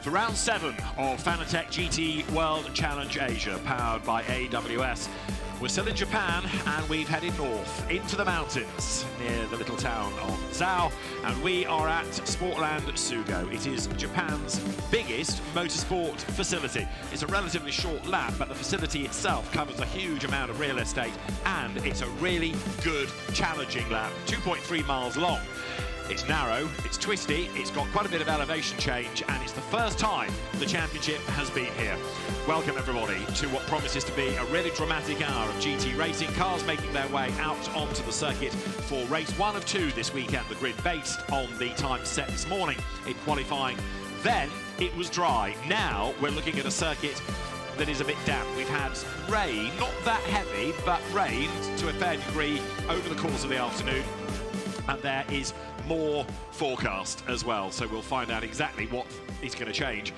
For round 7 of Fanatec GT World Challenge Asia, powered by AWS, we're still in Japan and we've headed north into the mountains near the little town of Zhao, and we are at Sportland Sugo. It is Japan's biggest motorsport facility. It's a relatively short lap, but the facility itself covers a huge amount of real estate, and it's a really good, challenging lap, 2.3 miles long. It's narrow, it's twisty, it's got quite a bit of elevation change, and it's the first time the championship has been here. Welcome everybody to what promises to be a really dramatic hour of GT racing. Cars making their way out onto the circuit for race 1 of 2 this weekend. The grid based on the time set this morning in qualifying. Then it was dry. Now we're looking at a circuit that is a bit damp. We've had rain, not that heavy, but rain to a fair degree over the course of the afternoon. And there is more forecast as well, so we'll find out exactly what is going to change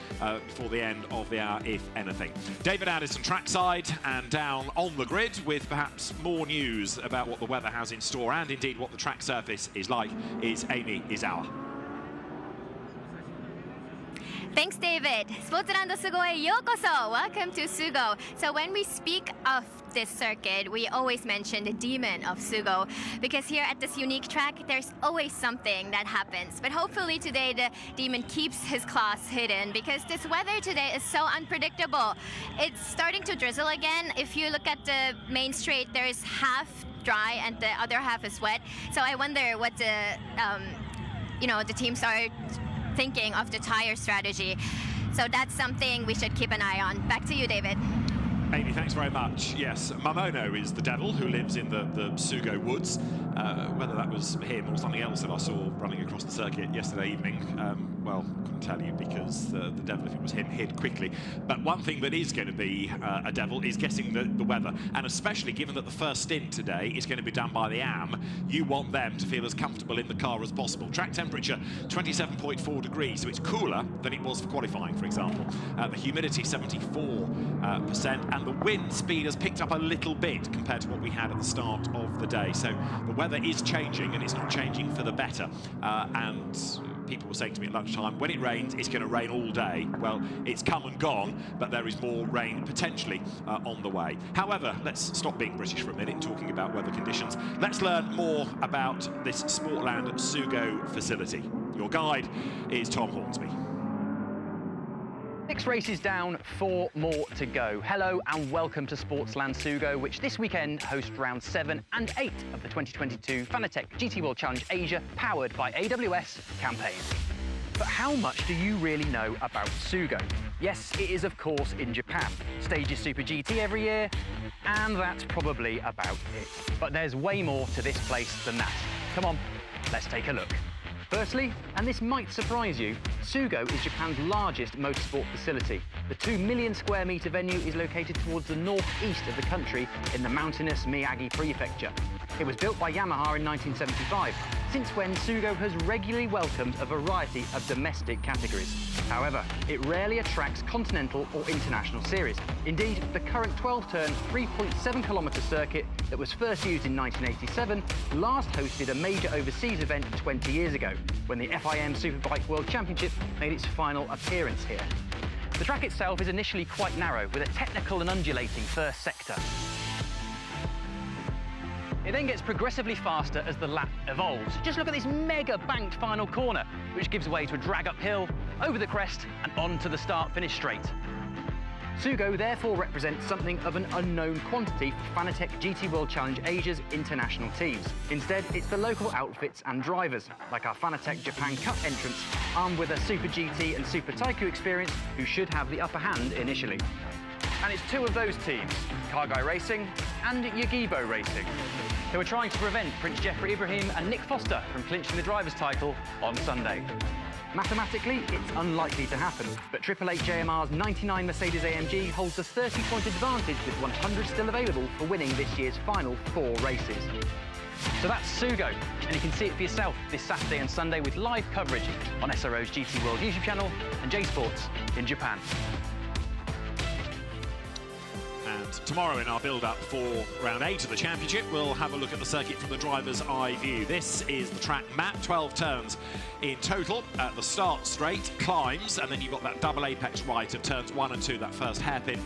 before the end of the hour, if anything. David Addison trackside and down on the grid with perhaps more news about what the weather has in store and indeed what the track surface is like is Amy Izawa. Thanks, David. Sportsland Sugo e yokoso. Welcome to Sugo. So when we speak of this circuit, we always mention the demon of Sugo, because here at this unique track, there's always something that happens. But hopefully today the demon keeps his claws hidden, because this weather today is so unpredictable. It's starting to drizzle again. If you look at the main straight, there is half dry and the other half is wet. So I wonder what the teams are thinking of the tire strategy. So that's something we should keep an eye on. Back to you, David. Amy, thanks very much. Yes, Mamono is the devil who lives in the Sugo woods. Whether that was him or something else that I saw running across the circuit yesterday evening, well, couldn't tell you, because the devil, if it was him, hid quickly. But one thing that is going to be a devil is guessing the weather, and especially given that the first stint today is going to be done by the AM, you want them to feel as comfortable in the car as possible. Track temperature 27.4 degrees, so it's cooler than it was for qualifying, for example. The humidity 74%, and the wind speed has picked up a little bit compared to what we had at the start of the day. So the weather is changing, and it's not changing for the better. And people were saying to me at lunchtime, when it rains, it's going to rain all day. Well, it's come and gone, but there is more rain potentially on the way. However, let's stop being British for a minute and talking about weather conditions. Let's learn more about this Sportland Sugo facility. Your guide is Tom Hornsby. 6 races down, 4 more to go. Hello and welcome to Sportsland Sugo, which this weekend hosts round 7 and 8 of the 2022 Fanatec GT World Challenge Asia, powered by AWS campaign. But how much do you really know about Sugo? Yes, it is of course in Japan. Stages Super GT every year, and that's probably about it. But there's way more to this place than that. Come on, let's take a look. Firstly, and this might surprise you, Sugo is Japan's largest motorsport facility. The 2 million square metre venue is located towards the northeast of the country in the mountainous Miyagi Prefecture. It was built by Yamaha in 1975, since when Sugo has regularly welcomed a variety of domestic categories. However, it rarely attracts continental or international series. Indeed, the current 12-turn, 3.7-kilometre circuit that was first used in 1987 last hosted a major overseas event 20 years ago, when the FIM Superbike World Championship made its final appearance here. The track itself is initially quite narrow, with a technical and undulating first sector. It then gets progressively faster as the lap evolves. Just look at this mega banked final corner, which gives way to a drag uphill, over the crest and on to the start-finish straight. Sugo therefore represents something of an unknown quantity for Fanatec GT World Challenge Asia's international teams. Instead, it's the local outfits and drivers, like our Fanatec Japan Cup entrants, armed with a Super GT and Super Taiko experience, who should have the upper hand initially. And it's 2 of those teams, Carguy Racing and Yagibo Racing, who are trying to prevent Prince Jeffrey Ibrahim and Nick Foster from clinching the driver's title on Sunday. Mathematically, it's unlikely to happen, but 888 JMR's 99 Mercedes-AMG holds a 30-point advantage with 100 still available for winning this year's final 4 races. So that's Sugo, and you can see it for yourself this Saturday and Sunday with live coverage on SRO's GT World YouTube channel and J Sports in Japan. And tomorrow in our build-up for round 8 of the championship, we'll have a look at the circuit from the driver's eye view. This is the track map, 12 turns in total. At the start straight, climbs, and then you've got that double apex right of turns 1 and 2, that first hairpin.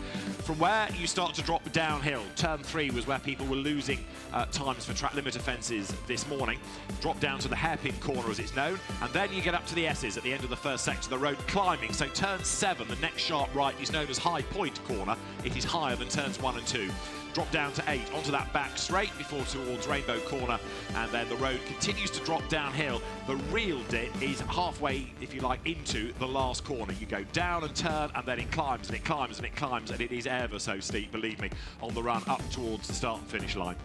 From where you start to drop downhill, turn 3 was where people were losing times for track limiter fences this morning. Drop down to the hairpin corner as it's known, and then you get up to the S's at the end of the first section of the road climbing. So turn 7, the next sharp right, is known as high point corner. It is higher than turns 1 and 2. Drop down to 8, onto that back straight before towards Rainbow Corner, and then the road continues to drop downhill. The real dip is halfway, if you like, into the last corner. You go down and turn, and then it climbs and it climbs and it climbs, and it is ever so steep, believe me, on the run up towards the start and finish line.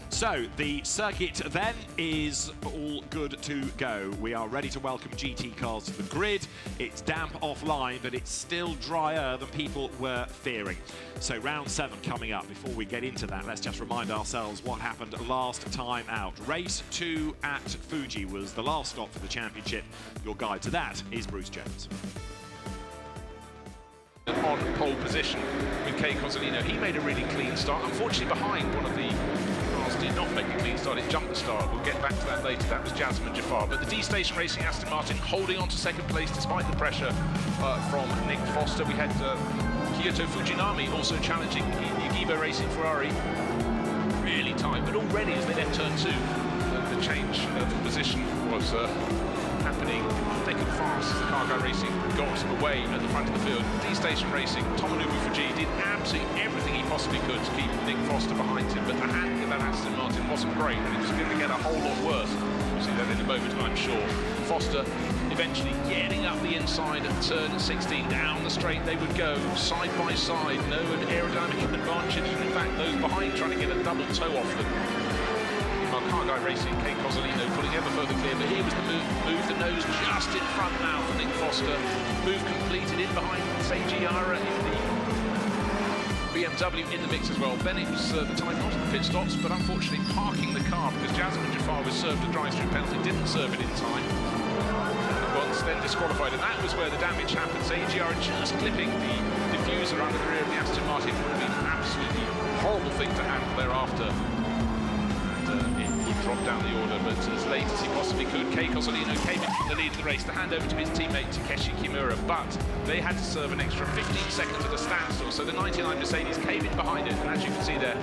So the circuit then is all good to go. We are ready to welcome GT cars to the grid. It's damp offline, but it's still drier than people were fearing. So round 7 coming up. Before we get into that, let's just remind ourselves what happened last time out. Race 2 at Fuji was the last stop for the championship. Your guide to that is Bruce Jones. On pole position with Kay Cozzolino. He made a really clean start. Unfortunately, behind one of the cars did not make a clean start. It jumped the start. We'll get back to that later. That was Jasmine Jafar. But the D-Station Racing Aston Martin holding on to second place despite the pressure from Nick Foster. We had Kyoto Fujinami also challenging Yugibo Racing Ferrari. Really tight. But already as they left turn 2, the change of position was happening thick and fast as the Car Guy Racing got away at the front of the field. D-Station Racing, Tomonobu Fuji did absolutely everything he possibly could to keep Nick Foster behind him, but the handling of that Aston Martin wasn't great, and it was going to get a whole lot worse. We'll see that in a moment, I'm sure. Foster eventually getting up the inside at turn 16, down the straight they would go, side by side, no aerodynamic advantage, and in fact those behind trying to get a double toe off them. Car Guy Racing, Kay Cozzolino pulling ever further clear, but here was the move the nose just in front now for Nick Foster. Move completed in behind Seiji Yara in the BMW in the mix as well. Then it was the time not the pit stops, but unfortunately parking the car because Jasmine Jafar was served a drive-through penalty, didn't serve it in time. Once then disqualified, and that was where the damage happened. Seiji Yara just clipping the diffuser under the rear of the Aston Martin would have been an absolutely horrible thing to handle thereafter. Drop down the order, but as late as he possibly could. Kay Cozzolino came in from the lead of the race to hand over to his teammate Takeshi Kimura, but they had to serve an extra 15 seconds at a standstill, so the 99 Mercedes came in behind it, and as you can see there,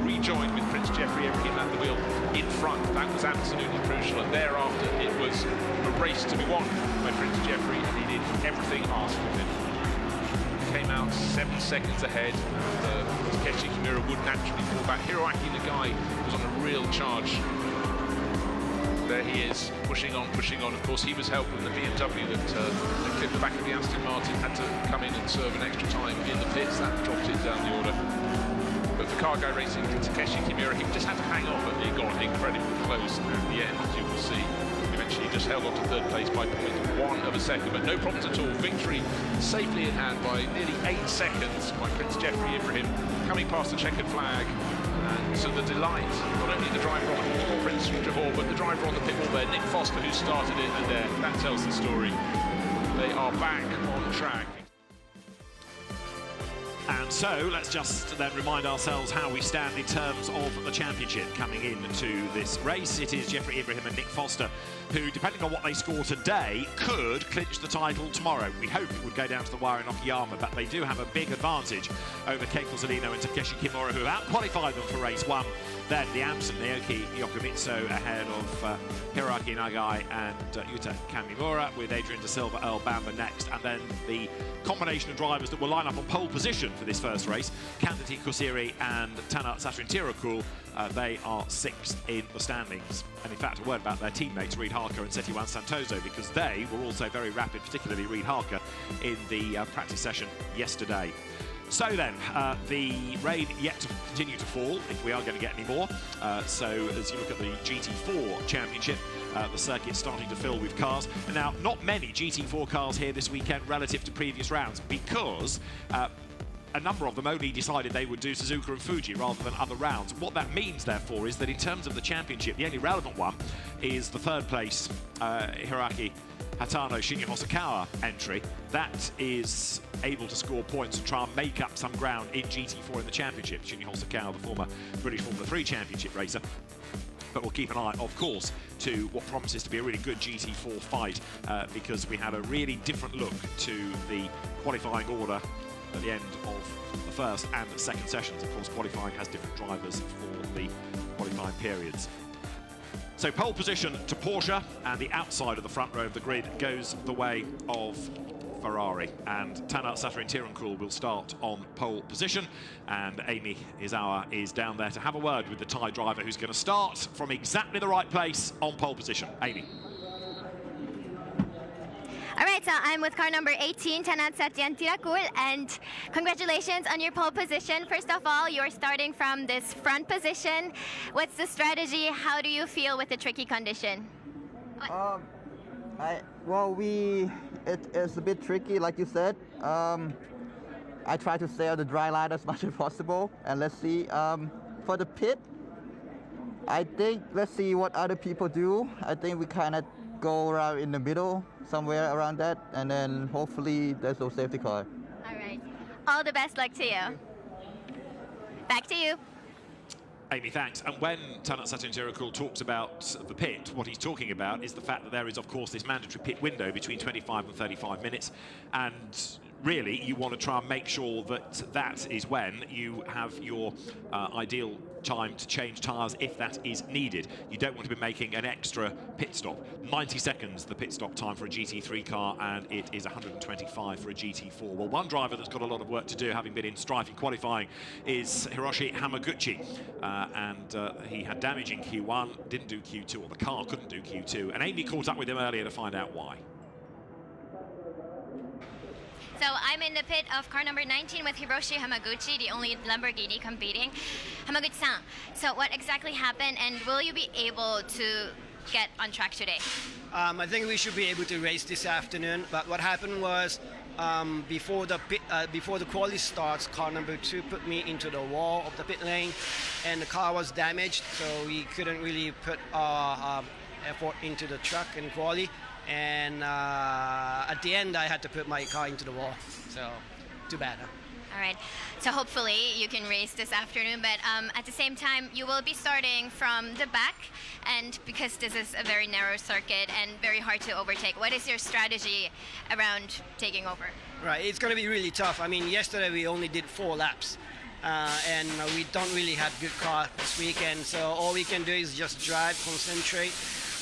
rejoined with Prince Jeffrey Ibrahim at the wheel in front. That was absolutely crucial, and thereafter it was a race to be won by Prince Jeffrey, and he did everything asked of him. Came out 7 seconds ahead, and Takeshi Kimura would naturally fall back. Hiroaki Nagai was on a real charge. There he is, pushing on, pushing on. Of course, he was helped with the BMW that clipped the back of the Aston Martin, had to come in and serve an extra time in the pits. That dropped it down the order. But for Car Guy Racing, Takeshi Kimura, he just had to hang on, but it got incredibly close at the end, as you will see. Eventually just held on to third place by 0.1 of a second, but no problems at all. Victory safely in hand by nearly 8 seconds by Prince Jeffrey Ibrahim, coming past the checkered flag. And to the delight, not only the driver on the wall, Prince Johor, but the driver on the pit wall there, Nick Foster, who started it, and that tells the story. They are back on track. And so let's just then remind ourselves how we stand in terms of the championship coming into this race. It is Jeffrey Ibrahim and Nick Foster who, depending on what they score today, could clinch the title tomorrow. We hope it would go down to the wire in Okayama, but they do have a big advantage over Kei Cozzolino and Takeshi Kimura, who have out-qualified them for race 1. Then the Amson, Naoki Yokomitsu ahead of Hiroaki Nagai and Yuta Kamimura, with Adrian De Silva, Earl Bamber next, and then the combination of drivers that will line up on pole position for this first race, Kandati Kusiri and Tana Satrin-Tirakul, they are 6th in the standings. And in fact, a word about their teammates, Reid Harker and Setiwan Santoso, because they were also very rapid, particularly Reid Harker, in the practice session yesterday. So then, the rain yet to continue to fall, if we are going to get any more. So as you look at the GT4 Championship, the circuit's starting to fill with cars. And now, not many GT4 cars here this weekend relative to previous rounds, because a number of them only decided they would do Suzuka and Fuji rather than other rounds. What that means, therefore, is that in terms of the championship, the only relevant one is the third place Hiroaki Hatano Shinya Hosokawa entry, that is able to score points to try and make up some ground in GT4 in the championship. Shinya Hosokawa, the former British Formula 3 championship racer. But we'll keep an eye, of course, to what promises to be a really good GT4 fight because we had a really different look to the qualifying order at the end of the first and the second sessions. Of course, qualifying has different drivers for the qualifying periods. So pole position to Porsche, and the outside of the front row of the grid goes the way of Ferrari, and Tanat Satarin-Tirankul will start on pole position, and Amy Izawa is down there to have a word with the Thai driver who's going to start from exactly the right place on pole position. Amy. All right, so I'm with car number 18, Tanat Satarin-Tirankul, and congratulations on your pole position. First of all, you're starting from this front position. What's the strategy? How do you feel with the tricky condition? It's a bit tricky, like you said. I try to stay on the dry line as much as possible, and let's see. For the pit, I think let's see what other people do. I think we kind of go around in the middle, somewhere around that, and then hopefully there's no safety car. All right. All the best luck to you. Back to you. Amy, thanks. And when Tanat Satarin-Tirankul talks about the pit, what he's talking about is the fact that there is, of course, this mandatory pit window between 25 and 35 minutes. And really, you want to try and make sure that that is when you have your ideal time to change tyres if that is needed. You don't want to be making an extra pit stop. 90 seconds the pit stop time for a GT3 car, and it is 125 for a GT4. Well, one driver that's got a lot of work to do, having been in strife in qualifying, is Hiroshi Hamaguchi, and he had damage in Q1, didn't do Q2, or the car couldn't do Q2, and Amy caught up with him earlier to find out why. So I'm in the pit of car number 19 with Hiroshi Hamaguchi, the only Lamborghini competing. Hamaguchi-san, so what exactly happened, and will you be able to get on track today? I think we should be able to race this afternoon, but what happened was before the quali starts, car number 2 put me into the wall of the pit lane, and the car was damaged, so we couldn't really put our effort into the truck in quali. And at the end, I had to put my car into the wall, so too bad. Huh? All right, so hopefully you can race this afternoon, but at the same time, you will be starting from the back, and because this is a very narrow circuit and very hard to overtake, what is your strategy around taking over? Right, it's going to be really tough. I mean, yesterday we only did 4 laps, and we don't really have good car this weekend, so all we can do is just drive, concentrate,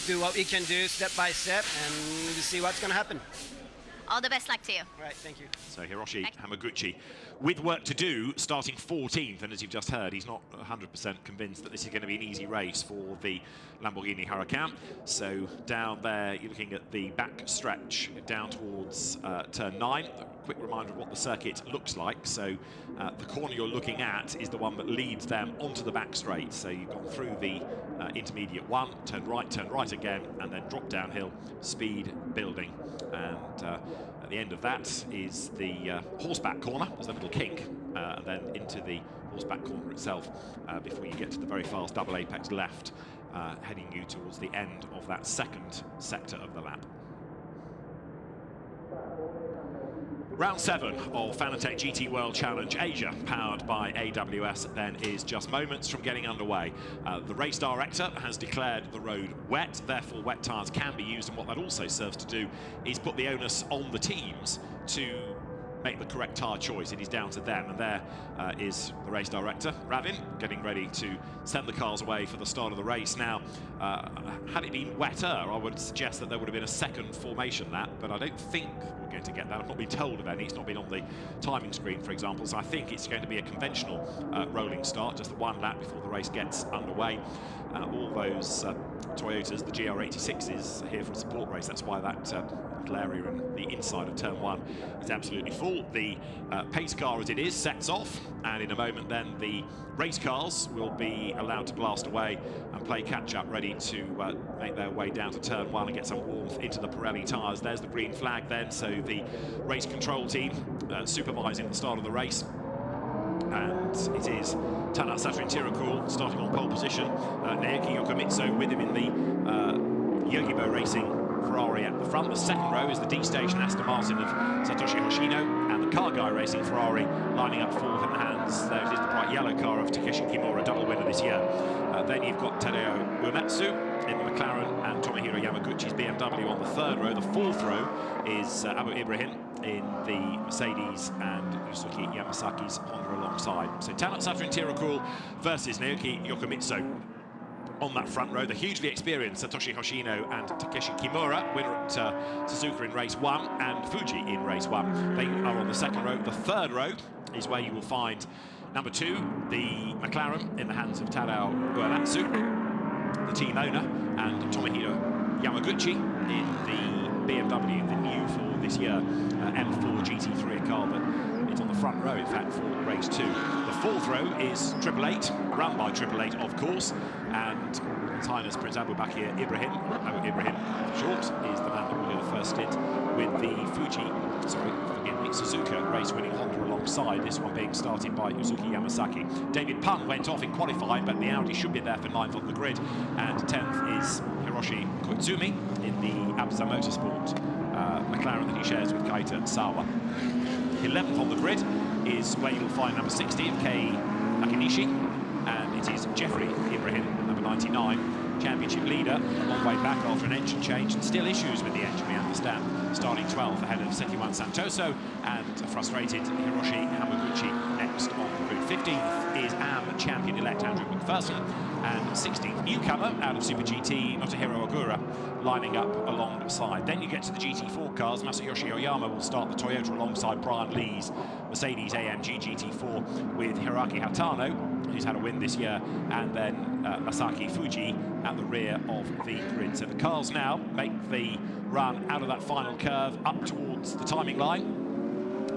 do what we can do step by step, and we'll see what's going to happen. All the best luck to you. All right, thank you. So Hiroshi Hamaguchi with work to do, starting 14th, and as you've just heard, he's not 100% convinced that this is going to be an easy race for the Lamborghini Huracan. So down there, you're looking at the back stretch down towards turn 9. A quick reminder of what the circuit looks like. So the corner you're looking at is the one that leads them onto the back straight. So you've gone through the intermediate one, turn right again, and then drop downhill, speed building. And at the end of that is the horseback corner. There's a little kink, and then into the horseback corner itself before you get to the very fast double apex left, heading you towards the end of that second sector of the lap. Round 7 of Fanatec GT World Challenge Asia, powered by AWS, then is just moments from getting underway. The race director has declared the road wet, therefore wet tyres can be used, and what that also serves to do is put the onus on the teams to make the correct tyre choice. It is down to them, and there is the race director, Ravin, getting ready to send the cars away for the start of the race. Now, had it been wetter, I would suggest that there would have been a second formation lap, but I don't think we're going to get that. I've not been told of any. It's not been on the timing screen, for example, so I think it's going to be a conventional rolling start, just the one lap before the race gets underway. All those Toyotas, the GR86s, are here for a support race. That's why that little area in the inside of turn 1 is absolutely full. The pace car, as it is, sets off, and in a moment then the race cars will be allowed to blast away and play catch-up, ready to make their way down to turn 1 and get some warmth into the Pirelli tyres. There's the green flag then, so the race control team supervising the start of the race. And it is Tanat Satarin-Tirankul starting on pole position. Naoki Yokomitsu with him in the Yogibo Racing Ferrari at the front. The second row is the D-Station Aston Martin of Satoshi Hoshino, and the Car Guy Racing Ferrari lining up fourth in the hands. There it is, the bright yellow car of Takeshi Kimura, double winner this year. Then you've got Tadao Uematsu in the McLaren and Tomohiro Yamaguchi's BMW on the third row. The fourth row is Abu Ibrahim in the Mercedes and Yusuke Yamasaki's Honda alongside. So Tanat Satoru Tirakul versus Naoki Yokomitsu. On that front row, the hugely experienced Satoshi Hoshino and Takeshi Kimura, winner at Suzuka in race 1 and Fuji in race 1. They are on the second row. The third row is where you will find number 2, the McLaren in the hands of Tadao Uematsu, the team owner, and Tomohiro Yamaguchi in the BMW, the new for this year, M4 GT3, a car that is on the front row, in fact, for race 2. The fourth row is 888, run by 888, of course, and His Highness Prince Abu Bakr Ibrahim, Abu Ibrahim for short, is the man that will do the first stint with the Suzuka race-winning Honda alongside, this one being started by Yusuke Yamasaki. David Pung went off in qualifying, but the Audi should be there for 9th on the grid, and 10th is Hiroshi Koizumi in the SRO Motorsports McLaren that he shares with Kaita Sawa. 11th on the grid is where you'll find number 60 of Kei Nakanishi, and it is Jeffrey Ibrahim, number 99, championship leader, a long way back after an engine change, and still issues with the engine, we understand, starting 12th ahead of Sekiwan Santoso, and a frustrated Hiroshi Hamaguchi next on the grid. 15th is AM champion-elect Andrew McPherson, and 16th newcomer out of Super GT, Notohiro Ogura, lining up alongside. Then you get to the GT4 cars. Masayoshi Oyama will start the Toyota alongside Brian Lee's Mercedes AMG GT4 with Hiroaki Hatano, who's had a win this year, and then Masaki Fuji at the rear of the grid. So the cars now make the run out of that final curve up towards the timing line,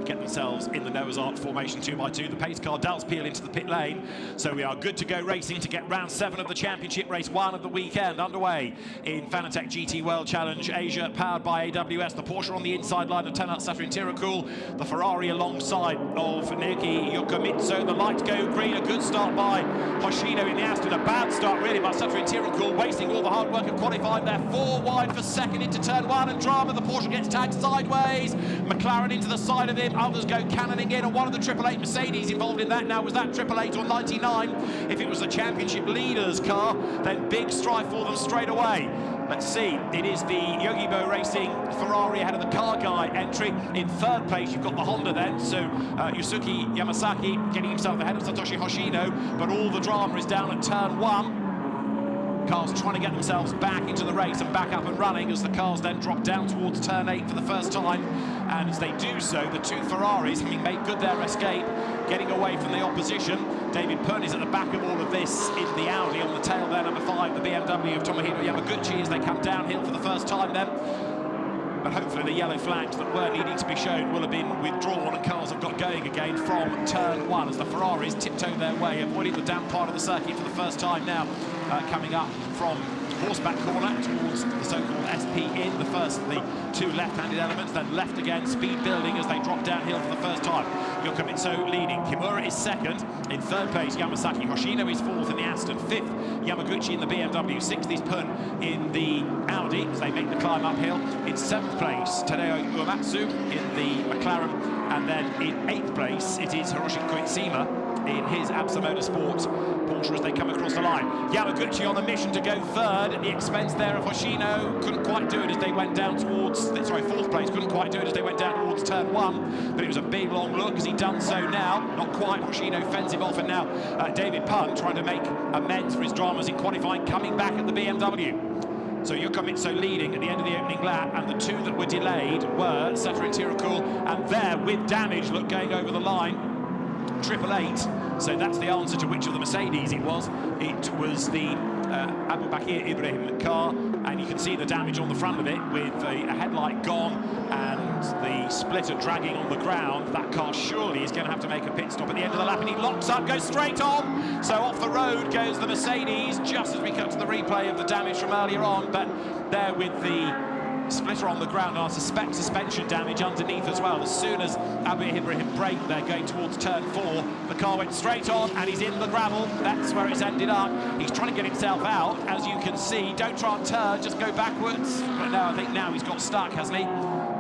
get themselves in the Noah's Ark formation 2x2. The pace car does peel into the pit lane, so we are good to go racing to get round 7 of the championship, race 1 of the weekend underway in Fanatec GT World Challenge Asia, powered by AWS. The Porsche on the inside line of Tanat Satoru Tirakul, the Ferrari alongside of Naoki Yokomitsu. The lights go green, a good start by Hoshino in the Aston, a bad start really by Satoru Tirakul, wasting all the hard work of qualifying there. 4 wide for second into turn 1, and drama, the Porsche gets tagged sideways. McLaren into the side of him, others go cannoning in, and one of the 888 Mercedes involved in that now. Was that 888 or 99? If it was the championship leader's car, then big strife for them straight away. Let's see, it is the Yogibo Racing Ferrari ahead of the Car Guy entry. In third place, you've got the Honda then, so Yusuke Yamasaki getting himself ahead of Satoshi Hoshino, but all the drama is down at turn 1. Cars trying to get themselves back into the race and back up and running as the cars then drop down towards turn 8 for the first time. And as they do so, the 2 Ferraris, having made good their escape, getting away from the opposition. David Pern is at the back of all of this in the Audi. On the tail there, number 5, the BMW of Tomohiro Yamaguchi, as they come downhill for the first time then. But hopefully the yellow flags that were needing to be shown will have been withdrawn, and cars have got going again from turn 1 as the Ferraris tiptoe their way, avoiding the damp part of the circuit for the first time now, coming up from horseback corner towards the so-called SP in, the first of the 2 left-handed elements, then left again, speed building as they drop downhill for the first time. Yokomitsu leading, Kimura is second, in third place Yamasaki, Hoshino is 4th in the Aston, 5th Yamaguchi in the BMW, 6th is Pun in the Audi as they make the climb uphill. In 7th place Tadao Uematsu in the McLaren, and then in 8th place it is Hiroshi Koizumi in his SRO Motorsports Porsche as they come across the line. Yamaguchi on a mission to go third at the expense there of Hoshino. Couldn't quite do it as they went down towards, 4th place, couldn't quite do it as they went down towards turn 1, but it was a big long look as he done so now. Not quite, Hoshino fends him off, and now David Pun trying to make amends for his dramas in qualifying, coming back at the BMW. So Yokomitsu leading at the end of the opening lap, and the 2 that were delayed were Satoru Tirakul, and there with damage, look, going over the line, 888. So that's the answer to which of the Mercedes it was. It was the Abu Bakr Ibrahim car, and you can see the damage on the front of it with a headlight gone and the splitter dragging on the ground. That car surely is going to have to make a pit stop at the end of the lap, and he locks up, goes straight on. So off the road goes the Mercedes, just as we cut to the replay of the damage from earlier on. But there with the splitter on the ground, and I suspect suspension damage underneath as well. As soon as Abu Ibrahim braked, they're going towards turn 4. The car went straight on, and he's in the gravel. That's where it's ended up. He's trying to get himself out, as you can see. Don't try and turn, just go backwards. But no, I think now he's got stuck, hasn't he?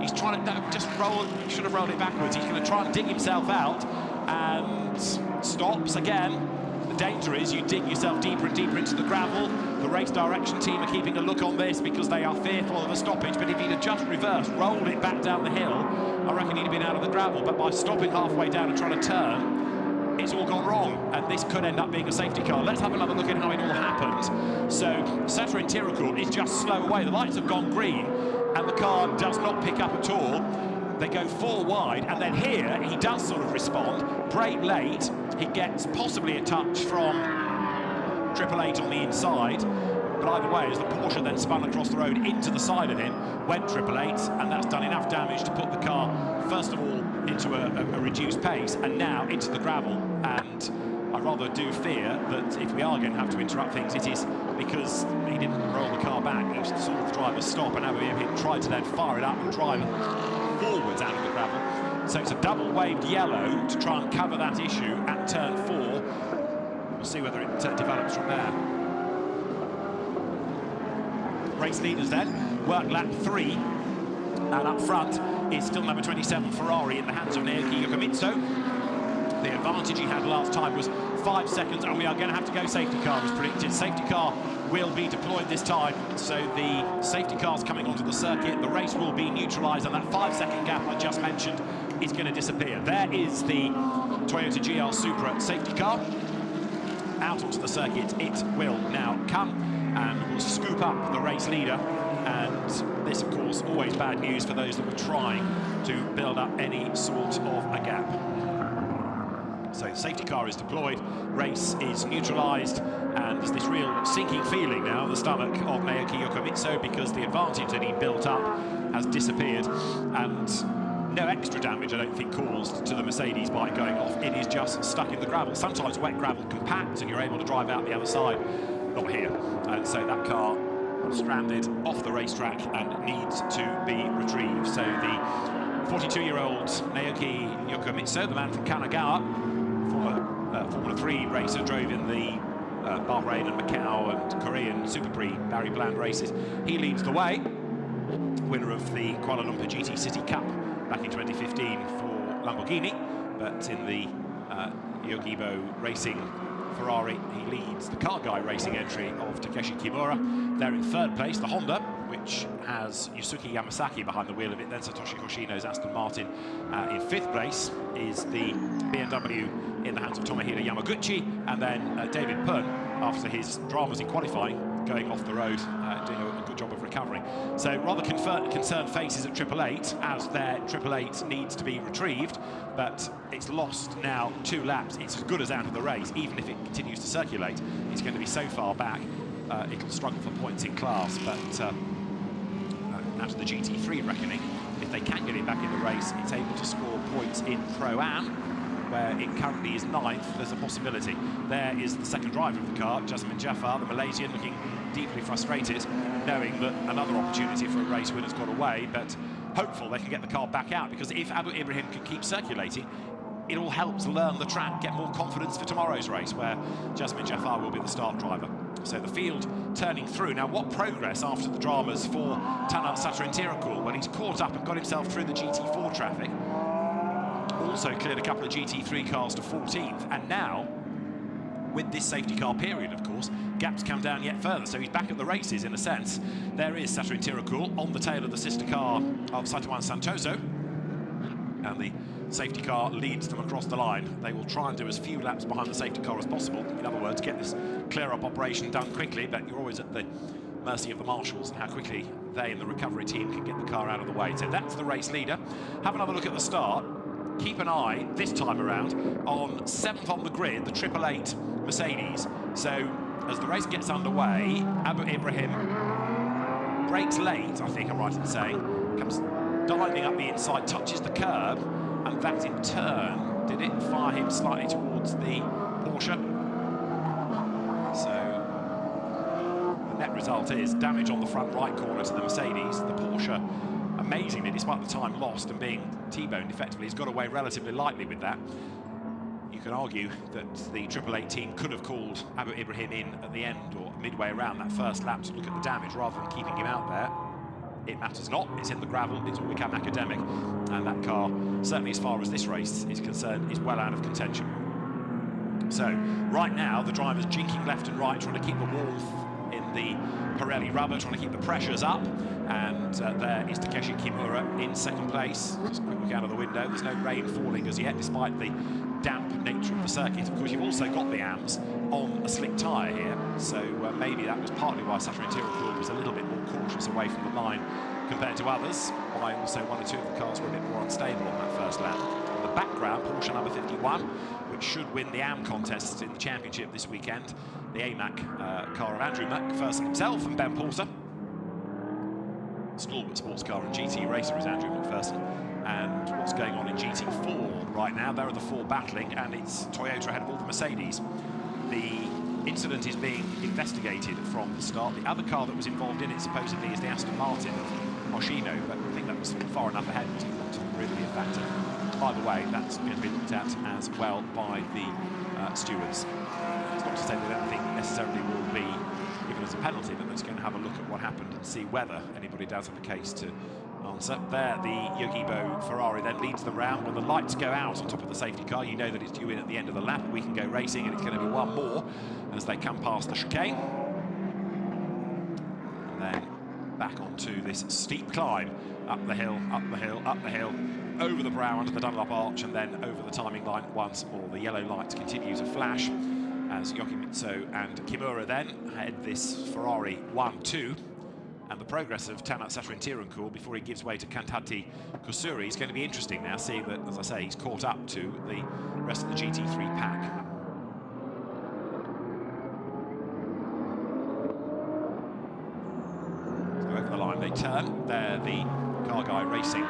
He's trying to just roll. He should have rolled it backwards. He's going to try and dig himself out, and stops again. The danger is you dig yourself deeper and deeper into the gravel. The race direction team are keeping a look on this because they are fearful of a stoppage. But if he'd have just reversed, rolled it back down the hill, I reckon he'd have been out of the gravel. But by stopping halfway down and trying to turn, it's all gone wrong, and this could end up being a safety car. Let's have another look at how it all happened. So Satrin Tirukul is just slow away. The lights have gone green, and the car does not pick up at all. They go 4 wide, and then here he does sort of respond. Brake late, he gets possibly a touch from 888 on the inside, but either way, as the Porsche then spun across the road into the side of him, went 888, and that's done enough damage to put the car, first of all, into a reduced pace, and now into the gravel. And I rather do fear that if we are going to have to interrupt things, it is because he didn't roll the car back. He saw the driver stop, and Abu Ibrahim tried to then fire it up and drive forwards out of the gravel. So it's a double waved yellow to try and cover that issue at turn 4. We'll see whether it develops from there. Race leaders then work lap 3, and up front is still number 27 Ferrari in the hands of Naoki Yokomitsu. The advantage he had last time was 5 seconds, and we are going to have to go safety car as predicted. Safety car will be deployed this time, so the safety car's coming onto the circuit. The race will be neutralised, and that 5-second gap I just mentioned is going to disappear. There is the Toyota GR Supra safety car. Out onto the circuit it will now come, and will scoop up the race leader. And this, of course, always bad news for those that were trying to build up any sort of a gap. So safety car is deployed, race is neutralised, and there's this real sinking feeling now in the stomach of Naoki Yokomitsu because the advantage that he built up has disappeared, and no extra damage, I don't think, caused to the Mercedes bike going off. It is just stuck in the gravel. Sometimes wet gravel compacts and you're able to drive out the other side. Not here. And so that car stranded off the racetrack and needs to be retrieved. So the 42-year-old Naoki Yokomitsu, the man from Kanagawa, former Formula 3 racer, drove in the Bahrain and Macau and Korean Super Prix Barry Bland races. He leads the way, winner of the Kuala Lumpur GT City Cup back in 2015 for Lamborghini, but in the Yogibo Racing Ferrari, he leads the car guy racing entry of Takeshi Kimura. They're in 3rd place, the Honda, which has Yusuke Yamasaki behind the wheel of it, then Satoshi Hoshino's Aston Martin. In 5th place is the BMW in the hands of Tomohiro Yamaguchi, and then David Pern, after his dramas in qualifying, going off the road, doing a good job of recovering. So rather concerned faces at 888, as their 888 needs to be retrieved, but it's lost now 2 laps. It's as good as out of the race. Even if it continues to circulate, it's going to be so far back, it'll struggle for points in class. But out of the GT3 reckoning, if they can get it back in the race, it's able to score points in Pro-Am, where it currently is 9th. There's a possibility. There is the second driver of the car, Jasmine Jaffar, the Malaysian, looking deeply frustrated, knowing that another opportunity for a race winner's got away, but hopeful they can get the car back out, because if Abu Ibrahim can keep circulating, it all helps learn the track, get more confidence for tomorrow's race, where Jasmine Jaffar will be the start driver. So the field turning through. Now, what progress after the dramas for Tanat Satrin Tirukul when he's caught up and got himself through the GT4 traffic. Also cleared a couple of GT3 cars to 14th, and now, with this safety car period, of course, gaps come down yet further, so he's back at the races in a sense. There is Satrin Tirukul on the tail of the sister car of Satawan Santoso, and the safety car leads them across the line. They will try and do as few laps behind the safety car as possible. In other words, get this clear-up operation done quickly, but you're always at the mercy of the marshals and how quickly they and the recovery team can get the car out of the way. So that's the race leader. Have another look at the start. Keep an eye, this time around, on 7th on the grid, the 888 Mercedes. So as the race gets underway, Abu Ibrahim brakes late, I think I'm right in saying, comes diving up the inside, touches the curb, and that in turn, did it fire him slightly towards the Porsche? So the net result is damage on the front right corner to the Mercedes. The Porsche, amazingly, despite the time lost and being T-boned effectively, has got away relatively lightly with that. You can argue that the 888 team could have called Abu Ibrahim in at the end or midway around that first lap to look at the damage rather than keeping him out there. It matters not, it's in the gravel, it's all become academic, and that car, certainly as far as this race is concerned, is well out of contention. So, right now, the driver's jinking left and right, trying to keep the warmth in the Pirelli rubber, trying to keep the pressures up, and there is Takeshi Kimura in second place. Just a quick look out of the window, there's no rain falling as yet, despite the damp nature of the circuit. Of course, you've also got the AMS on a slick tyre here, so maybe that was partly why Saturn Interior Cool was a little bit more cautious away from the line compared to others, why also one or two of the cars were a bit more unstable on that first lap. In the background, Porsche number 51, which should win the AM contest in the championship this weekend, the AMAC car of Andrew McPherson himself and Ben Poulter. Stalwart sports car and GT racer is Andrew McPherson. And what's going on in GT4 right now, there are the four battling, and it's Toyota ahead of all the Mercedes. The incident is being investigated from the start. The other car that was involved in it supposedly is the Aston Martin of Hoshino, but I think that was far enough ahead to not really be a factor. Either way, that's going to be looked at as well by the stewards. It's not to say that anything necessarily will be given as a penalty, but let's go and have a look at what happened and see whether anybody does have a case to answer. There, the Yogibo Ferrari then leads them round. When the lights go out on top of the safety car, you know that it's due in at the end of the lap. We can go racing, and it's going to be one more as they come past the chicane. And then back onto this steep climb, up the hill, up the hill, up the hill, over the brow under the Dunlop arch, and then over the timing line once more. The yellow lights continue to flash as Yokimitsu and Kimura then head this Ferrari 1-2. And the progress of Tanat Satrain-Tirancourt before he gives way to Kantati Kusuri is going to be interesting now, seeing that, as I say, he's caught up to the rest of the GT3 pack. So over the line they turn. There, the car guy racing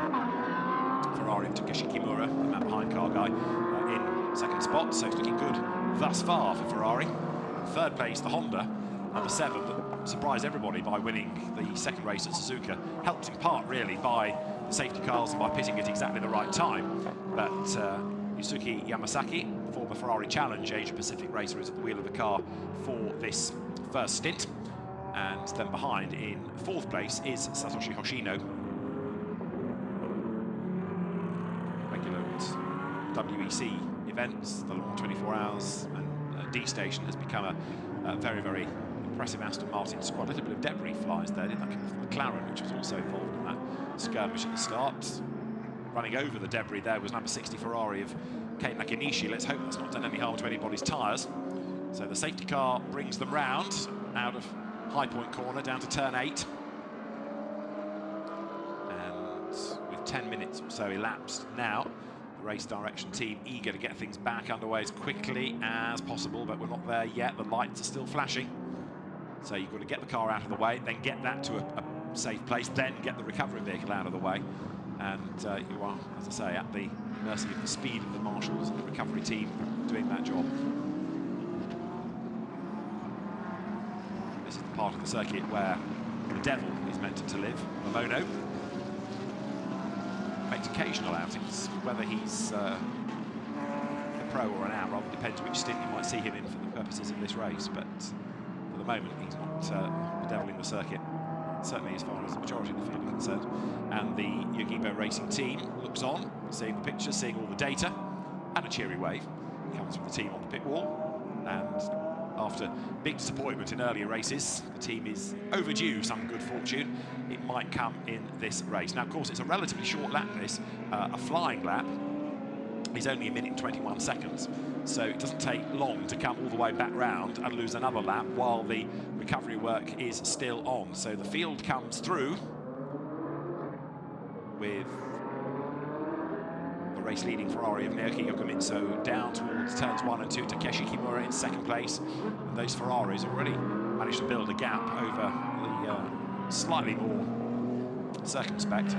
Ferrari of Takeshi Kimura, the man behind car guy, in second spot, so it's looking good thus far for Ferrari. Third place, the Honda, number 7, that surprised everybody by winning the second race at Suzuka, helped in part really by the safety cars and by pitting at exactly the right time. But Yusuke Yamasaki, former Ferrari Challenge Asia Pacific racer, is at the wheel of the car for this first stint. And then behind in fourth place is Satoshi Hoshino. Regular WEC events, the long 24 hours, and D Station has become a very, very impressive Aston Martin squad. A little bit of debris flies there, didn't that? McLaren, which was also involved in that skirmish at the start. Running over the debris there was number 60 Ferrari of Kei Nakanishi. Let's hope that's not done any harm to anybody's tyres. So the safety car brings them round out of High Point Corner down to turn 8. And with 10 minutes or so elapsed now, the race direction team eager to get things back underway as quickly as possible, but we're not there yet. The lights are still flashing. So you've got to get the car out of the way, then get that to a safe place, then get the recovery vehicle out of the way. And you are, as I say, at the mercy of the speed of the marshals and the recovery team doing that job. This is the part of the circuit where the devil is meant to live, Mamono. Makes occasional outings, whether he's a pro or an am, rather depends which stint you might see him in for the purposes of this race, but for the moment he's not bedeviling the circuit, certainly as far as the majority of the field are concerned. And the Yogibo Racing team looks on, seeing the pictures, seeing all the data, and a cheery wave comes from the team on the pit wall. And after big disappointment in earlier races, the team is overdue some good fortune. It might come in this race. Now, of course, it's a relatively short lap, this. A flying lap is only 1 minute and 21 seconds. So it doesn't take long to come all the way back round and lose another lap while the recovery work is still on. So the field comes through with the race-leading Ferrari of Naoki Yokomitsu down towards turns 1 and 2. Takeshi Kimura in second place. And those Ferraris already managed to build a gap over the slightly more circumspect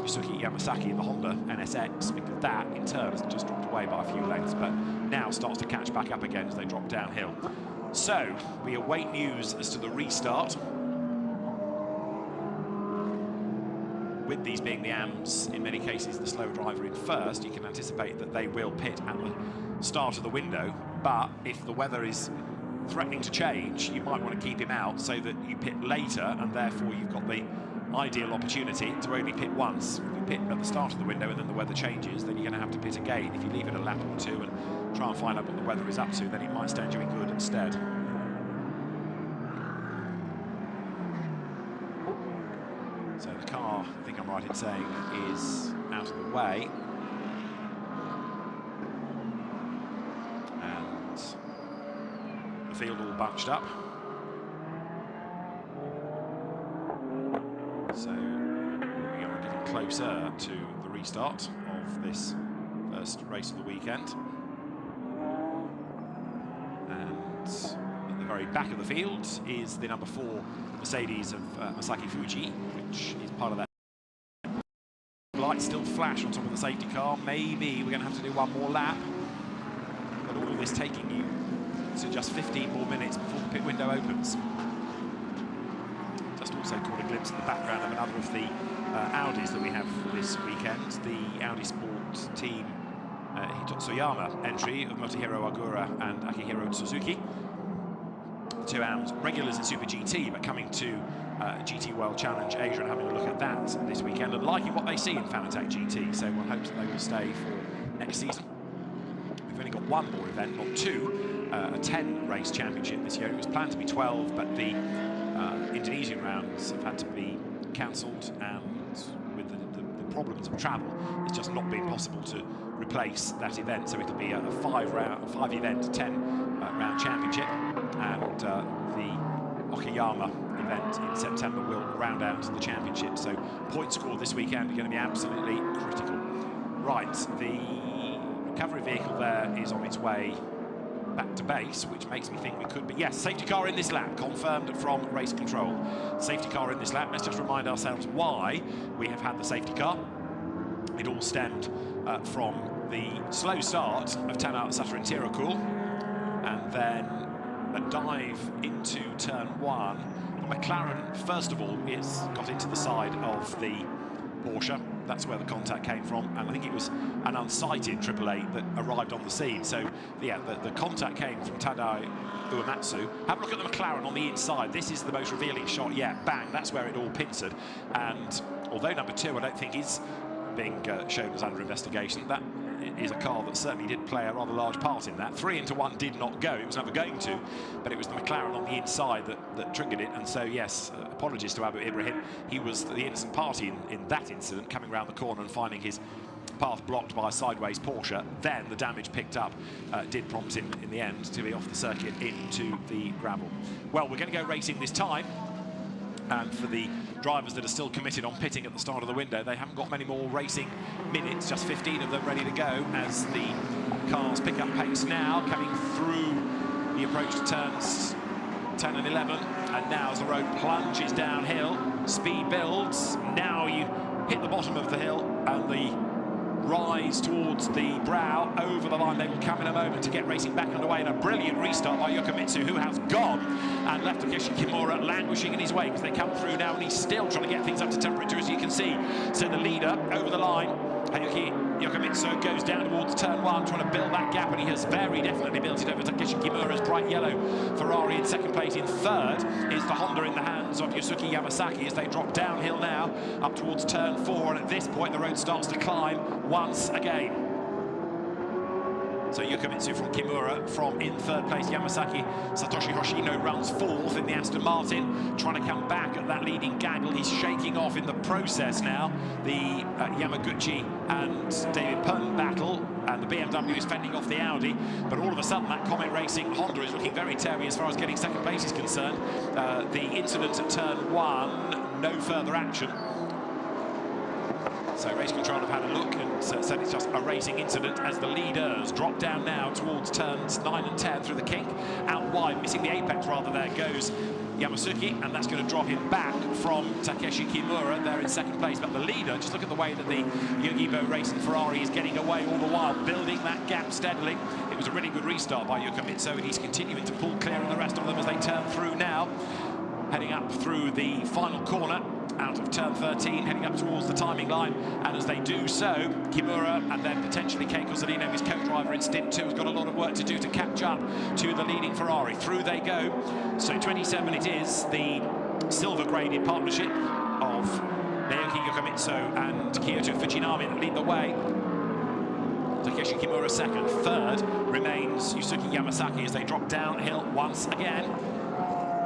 Yusuke Yamasaki in the Honda NSX, because that in turn has just dropped away by a few lengths, but now starts to catch back up again as they drop downhill. So we await news as to the restart. with these being the AMs, in many cases the slower driver in first, you can anticipate that they will pit at the start of the window. But if the weather is threatening to change, you might want to keep him out so that you pit later, and therefore you've got the ideal opportunity to only pit once. If you pit at the start of the window and then the weather changes, then you're going to have to pit again. If you leave it a lap or two and try and find out what the weather is up to, then it might stand you in good stead. So the car, I think I'm right in saying, is out of the way. And the field all bunched up. So we are getting closer to the restart of this first race of the weekend. And at the very back of the field is the number 4 Mercedes of Masaki Fuji, which is part of that. Lights still flash on top of the safety car. Maybe we're going to have to do one more lap. But all of this taking you to just 15 more minutes before the pit window opens. Just also caught a glimpse in the background of another of the Audis that we have this weekend. The Audi Sport Team Hitotsuya entry of Motohiro Agura and Akihiro Suzuki. The two AMs regulars in Super GT, but coming to GT World Challenge Asia and having a look at that this weekend and liking what they see in Fanatec GT. So we'll hope that they will stay for next season. We've only got one more event, not two, a 10 race championship this year. It was planned to be 12, but the Indonesian rounds have had to be cancelled, and with the problems of travel, it's just not been possible to replace that event. So it'll be a 5-event, 10-round championship, and the Okayama event in September will round out the championship. So point score this weekend are going to be absolutely critical. Right, the recovery vehicle there is on its way back to base, which makes me think we could be... Yes, safety car in this lap, confirmed from race control. Safety car in this lap. Let's just remind ourselves why we have had the safety car. It all stemmed from the slow start of Tana Satarin-Tirakul, and then a dive into turn 1. The McLaren, first of all, got into the side of the Porsche. That's where the contact came from, and I think it was an unsighted AAA that arrived on the scene. So, yeah, the contact came from Tadai Uematsu. Have a look at the McLaren on the inside. This is the most revealing shot yet. Bang, that's where it all pincered. And although number 2, I don't think is being shown as under investigation, that is a car that certainly did play a rather large part in that. 3 into 1 did not go. It was never going to, but it was the McLaren on the inside that triggered it. And so, yes, apologies to Abu Ibrahim. He was the innocent party in that incident, coming around the corner and finding his path blocked by a sideways Porsche. Then the damage picked up did prompt him in the end to be off the circuit into the gravel. Well, we're going to go racing this time. And for the drivers that are still committed on pitting at the start of the window, they haven't got many more racing minutes, just 15 of them ready to go as the cars pick up pace now, coming through the approach to turns 10 and 11. And now as the road plunges downhill, speed builds. Now you hit the bottom of the hill and the rise towards the brow over the line. They will come in a moment to get racing back underway, and a brilliant restart by Yokomitsu, who has gone and left Takeshi Kimura languishing in his wake as they come through now, and he's still trying to get things up to temperature, as you can see. So the leader over the line, Hayuki Yokomitsu, goes down towards turn 1, trying to build that gap, and he has very definitely built it over Takeshi Kimura's bright yellow Ferrari in second place. In third is the Honda in the hands of Yusuke Yamasaki as they drop downhill now up towards turn 4, and at this point the road starts to climb once again. So Yokomitsu from Kimura from in third place. Yamasaki, Satoshi Hoshino runs 4th in the Aston Martin, trying to come back at that leading gaggle. He's shaking off in the process now the Yamaguchi and David Pern battle, and the BMW is fending off the Audi. But all of a sudden that Comet Racing Honda is looking very terry as far as getting second place is concerned. The incident at turn 1, no further action. So race control have had a look and said it's just a racing incident as the leaders drop down now towards turns 9 and 10 through the kink. Out wide, missing the apex rather, there goes Yamasuki, and that's going to drop him back from Takeshi Kimura there in second place. But the leader, just look at the way that the Yogibo Racing Ferrari is getting away all the while, building that gap steadily. It was a really good restart by Yokomitsu, and he's continuing to pull clear of the rest of them as they turn through now. Heading up through the final corner out of turn 13, heading up towards the timing line. And as they do so, Kimura and then potentially Keiko Zolino, his co-driver in stint 2, has got a lot of work to do to catch up to the leading Ferrari. Through they go. So 27 it is, the silver-graded partnership of Naoki Yokomitsu and Kyoto Fujinami that lead the way. Takeshi Kimura second. Third remains Yusuke Yamasaki as they drop downhill once again.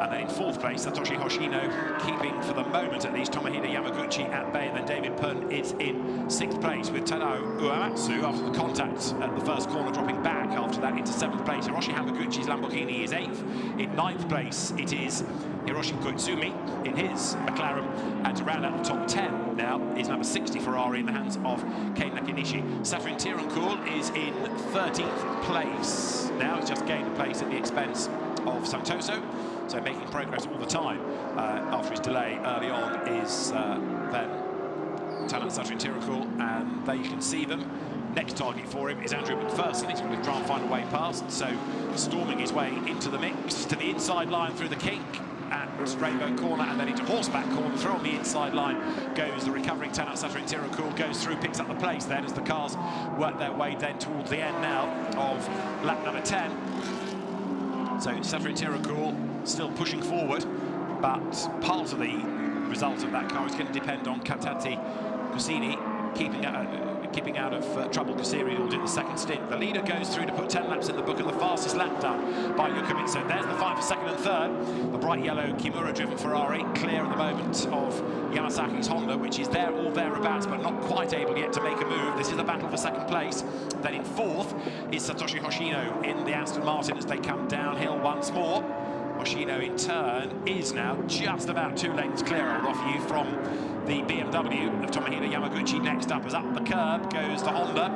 And then in fourth place, Satoshi Hoshino, keeping for the moment at least Tomohide Yamaguchi at bay, and then David Pun is in sixth place with Tadao Uematsu after the contact at the first corner, dropping back after that into seventh place. Hiroshi Hamaguchi's Lamborghini is eighth. In ninth place, it is Hiroshi Koizumi in his McLaren, and to round out the top 10 now is number 60 Ferrari in the hands of Kei Nakanishi. Safrin Tirancourt is in 13th place. Now he's just gained a place at the expense of Santoso, so making progress all the time after his delay early on is then Tanak Safrin Tirancourt, and there you can see them. Next target for him is Andrew McPherson. He's going to try and find a way past, so storming his way into the mix to the inside line through the kink at Rainbow Corner, and then into Horseback Corner. Through on the inside line goes the recovering Tanak Safrin Tirancourt, goes through, picks up the place then as the cars work their way then towards the end now of lap number 10. So Safrin Tirancourt still pushing forward, but part of the result of that car is going to depend on Katati Kusini keeping out of trouble. Kusiri will do the second stint. The leader goes through to put 10 laps in the book, and the fastest lap done by Yokomitsu. There's the fight for second and third. The bright yellow Kimura-driven Ferrari clear at the moment of Yamasaki's Honda, which is there or thereabouts, but not quite able yet to make a move. This is a battle for second place. Then in fourth is Satoshi Hoshino in the Aston Martin as they come downhill once more. Hoshino in turn is now just about 2 lengths clear, I'll offer you, from the BMW of Tomohide Yamaguchi. Next up, as up the curb goes the Honda.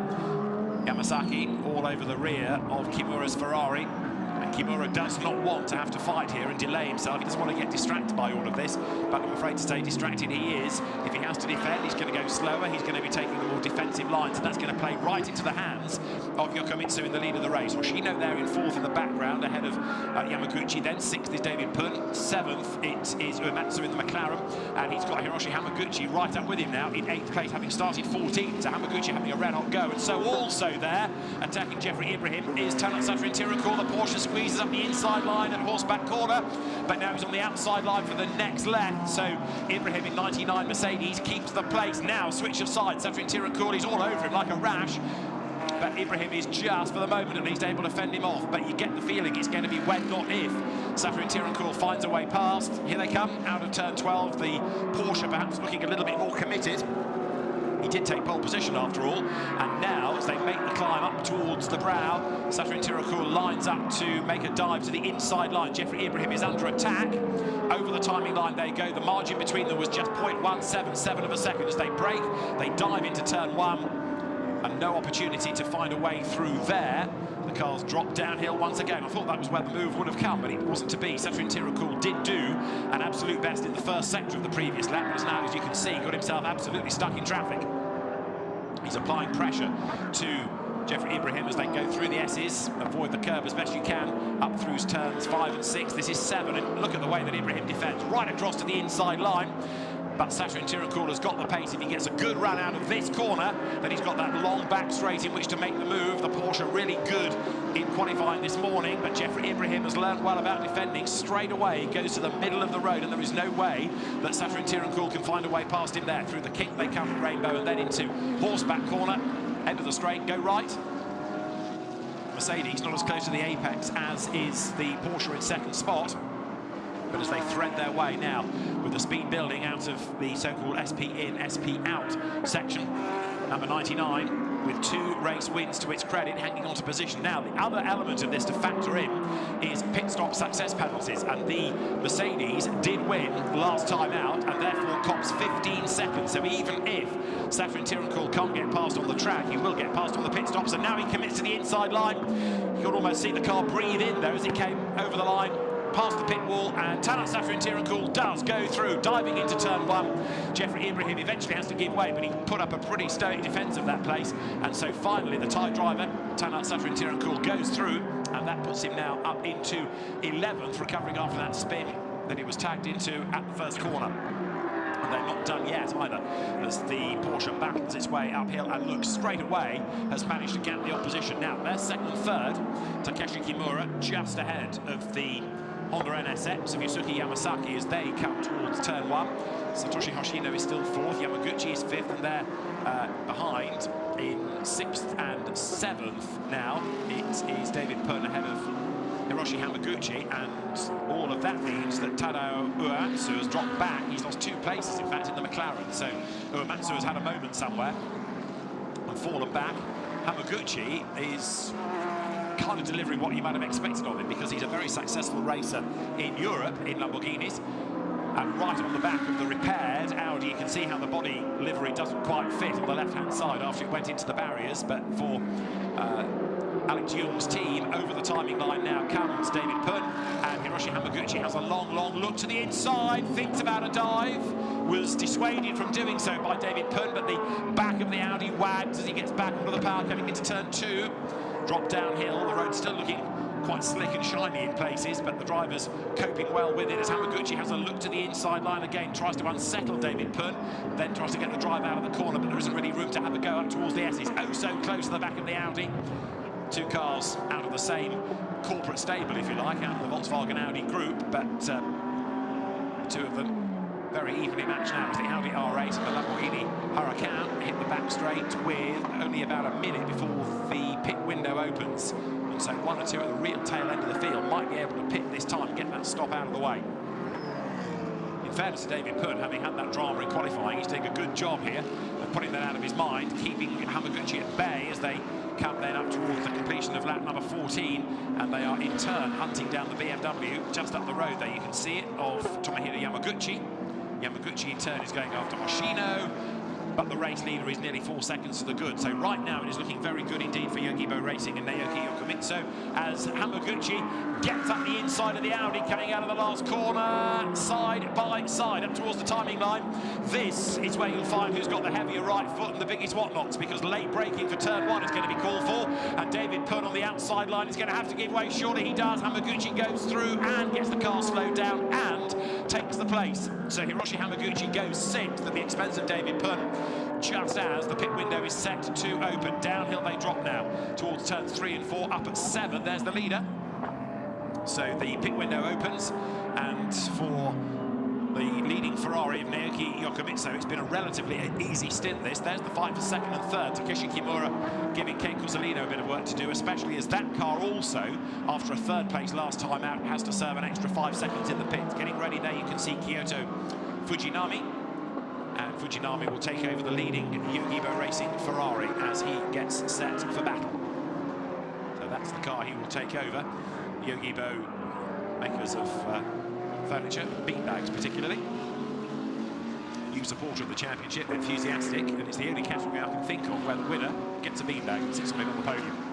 Yamasaki all over the rear of Kimura's Ferrari. And Kimura does not want to have to fight here and delay himself. He doesn't want to get distracted by all of this, but I'm afraid to say distracted he is. If he has to defend, he's going to go slower. He's going to be taking the more defensive lines, and that's going to play right into the hands of Yokomitsu in the lead of the race. Hoshino there in fourth in the background, ahead of Yamaguchi. Then sixth is David Pun. Seventh, it is Uematsu in the McLaren, and he's got Hiroshi Hamaguchi right up with him now in eighth place, having started 14th. So Hamaguchi having a red-hot go, and so also there, attacking Jeffrey Ibrahim, is Tanak Safrin Tirancourt. The Porsche squeezes up the inside line at Horseback Corner, but now he's on the outside line for the next left. So Ibrahim in 99 Mercedes keeps the place. Now switch of sides, Safrin Tirancourt is all over him like a rash, but Ibrahim is just, for the moment at least, able to fend him off. But you get the feeling it's going to be when, not if, Safrin Tirancourt finds a way past. Here they come out of turn 12. The Porsche perhaps looking a little bit more committed. He did take pole position after all, and now as they make the climb up towards the brow, Safrin Tirancourt lines up to make a dive to the inside line. Jeffrey Ibrahim is under attack. Over the timing line they go. The margin between them was just 0.177 of a second. As they break, they dive into turn 1, and no opportunity to find a way through there. The cars drop downhill once again. I thought that was where the move would have come, but it wasn't to be. Safrin Tirancourt did do an absolute best in the first sector of the previous lap, but now, as you can see, got himself absolutely stuck in traffic. He's applying pressure to Jeffrey Ibrahim as they go through the S's, avoid the curb as best you can, up through turns 5 and 6. This is 7, and look at the way that Ibrahim defends, right across to the inside line. But Safrin Tirancourt has got the pace. If he gets a good run out of this corner, then he's got that long back straight in which to make the move. The Porsche really good in qualifying this morning, but Jeffrey Ibrahim has learned well about defending. Straight away, goes to the middle of the road, and there is no way that Safrin Tirancourt can find a way past him there. Through the kink, they come from Rainbow, and then into Horseback Corner. End of the straight, go right. Mercedes not as close to the apex as is the Porsche in second spot. But as they thread their way now with the speed building out of the so-called SP in, SP out section, number 99 with 2 race wins to its credit, hanging on to position. Now, the other element of this to factor in is pit stop success penalties, and the Mercedes did win last time out and therefore cops 15 seconds. So even if Safrin Tirancourt can't get past on the track, he will get past on the pit stops, and now he commits to the inside line. You can almost see the car breathe in though as it came over the line, past the pit wall, and Tanak Safrin Tirancourt does go through, diving into turn 1. Jeffrey Ibrahim eventually has to give way, but he put up a pretty stoic defence of that place, and so finally the Thai driver, Tanak Safrin Tirancourt, goes through, and that puts him now up into 11th, recovering after that spin that he was tagged into at the first corner. And they're not done yet either, as the Porsche battles its way uphill and looks straight away, has managed to get the opposition. Now, they're second and third. Takeshi Kimura just ahead of the Honda NSX of Yusuke Yamasaki as they come towards turn one. Satoshi Hoshino is still fourth, Yamaguchi is fifth, and they're behind in sixth and seventh now. It is David Pern ahead of Hiroshi Hamaguchi, and all of that means that Tadao Uematsu has dropped back. He's lost 2 places, in fact, in the McLaren. So Uematsu has had a moment somewhere and fallen back. Hamaguchi is kind of delivering what you might have expected of him, because he's a very successful racer in Europe in Lamborghinis. And right on the back of the repaired Audi, you can see how the body livery doesn't quite fit on the left-hand side after it went into the barriers. But for Alex Young's team, over the timing line now comes David Pern, and Hiroshi Hamaguchi has a long, long look to the inside, thinks about a dive, was dissuaded from doing so by David Pern, but the back of the Audi wags as he gets back onto the power coming into turn 2. Drop downhill, the road's still looking quite slick and shiny in places, but the driver's coping well with it as Hamaguchi has a look to the inside line again, tries to unsettle David Pern, then tries to get the drive out of the corner, but there isn't really room to have a go up towards the S's. Oh, so close to the back of the Audi. 2 cars out of the same corporate stable, if you like, out of the Volkswagen Audi group, but 2 of them very evenly matched now as the Audi R8 and the Lamborghini Huracan hit the back straight with only about a minute before the pit window opens. And so 1 or 2 at the real tail end of the field might be able to pit this time and get that stop out of the way. In fairness to David Pern, having had that drama in qualifying, he's doing a good job here of putting that out of his mind, keeping Hamaguchi at bay as they come then up towards the completion of lap number 14, and they are in turn hunting down the BMW just up the road there. You can see it, of Tomohiro Yamaguchi. Yamaguchi in turn is going after Hoshino, but the race leader is nearly 4 seconds to the good. So right now it is looking very good indeed for Yogibo Racing and Naoki Yokomitsu as Hamaguchi gets up the inside of the Audi coming out of the last corner, side by side up towards the timing line. This is where you'll find who's got the heavier right foot and the biggest whatnots, because late braking for turn 1 is going to be called for, and David Pern on the outside line is going to have to give way. Surely he does. Hamaguchi goes through and gets the car slowed down and takes the place. So Hiroshi Hamaguchi goes 6th at the expense of David Pern, just as the pit window is set to open. Downhill they drop now towards turns 3 and 4, up at 7. There's the leader. So the pit window opens, and for the leading Ferrari of Naoki Yokomitsu, it's been a relatively easy stint this. There's the fight for second and third. Takeshi Kimura giving Ken Cozzolino a bit of work to do, especially as that car also, after a 3rd place last time out, has to serve an extra 5 seconds in the pits. Getting ready there, you can see Kyoto Fujinami, and Fujinami will take over the leading Yogibo Racing Ferrari as he gets set for battle. So that's the car he will take over. Yogibo, makers of furniture, beanbags particularly. New supporter of the championship, enthusiastic, and it's the only category I can think of where the winner gets a beanbag and sits on it on the podium.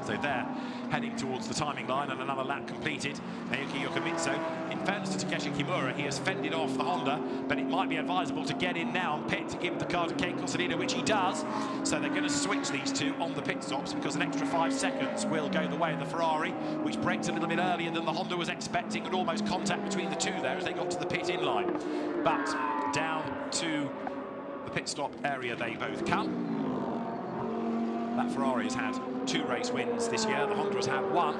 So they're heading towards the timing line, and another lap completed. Naoki Yokomitsu, in fairness to Takeshi Kimura, he has fended off the Honda, but it might be advisable to get in now and pit to give the car to Ken Cozzolino, which he does. So they're going to switch these 2 on the pit stops, because an extra 5 seconds will go the way of the Ferrari, which breaks a little bit earlier than the Honda was expecting, and almost contact between the 2 there as they got to the pit in line. But down to the pit stop area they both come. That Ferrari has had 2 race wins this year. The Honda has had 1.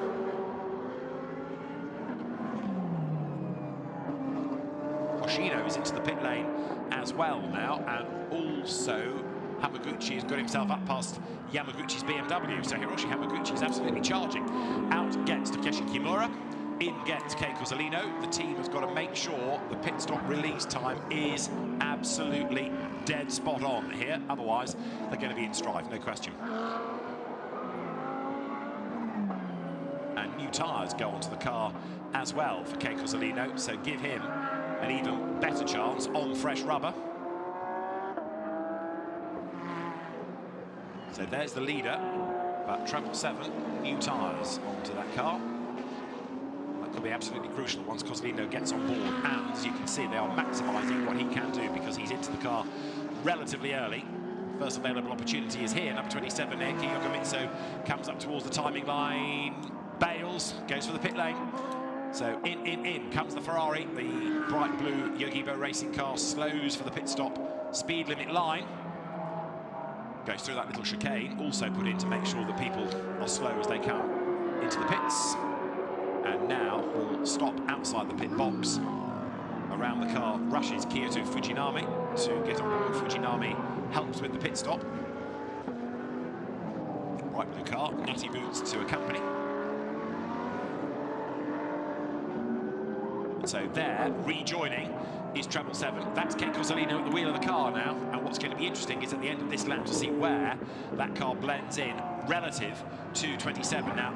Hoshino is into the pit lane as well now, and also Hamaguchi has got himself up past Yamaguchi's BMW. So Hiroshi Hamaguchi is absolutely charging. Out gets Takeshi Kimura. In gets Kei Cozzolino. The team has got to make sure the pit stop release time is absolutely dead spot on here. Otherwise, they're going to be in strife, no question. And new tyres go onto the car as well for Kei Cozzolino, so give him an even better chance on fresh rubber. So there's the leader, but treble 7 new tyres onto that car. Will be absolutely crucial once Cozzolino gets on board, and as you can see, they are maximising what he can do because he's into the car relatively early. First available opportunity is here. Number 27, Naoki Yokomitsu comes up towards the timing line. Bales goes for the pit lane. So in comes the Ferrari. The bright blue Yogibo racing car slows for the pit stop speed limit line. Goes through that little chicane, also put in to make sure that people are slow as they come into the pits. And now will stop outside the pit box. Around the car rushes Kyoto Fujinami to get on board. Fujinami helps with the pit stop. Bright blue car, natty boots to accompany. And so there, rejoining, is Treble 7. That's Ken Cozzolino at the wheel of the car now. And what's going to be interesting is at the end of this lap to see where that car blends in relative to 27. Now,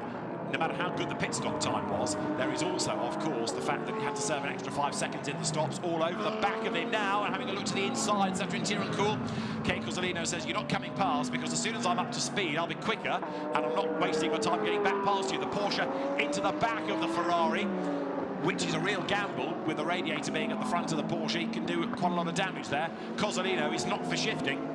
no matter how good the pit stop time was, there is also, of course, the fact that he had to serve an extra 5 seconds in the stops all over the back of him now. And having a look to the insides after interior and cool, Ken Cozzolino says, you're not coming past because as soon as I'm up to speed, I'll be quicker and I'm not wasting my time getting back past you. The Porsche into the back of the Ferrari, which is a real gamble with the radiator being at the front of the Porsche. He can do quite a lot of damage there. Cozzolino is not for shifting.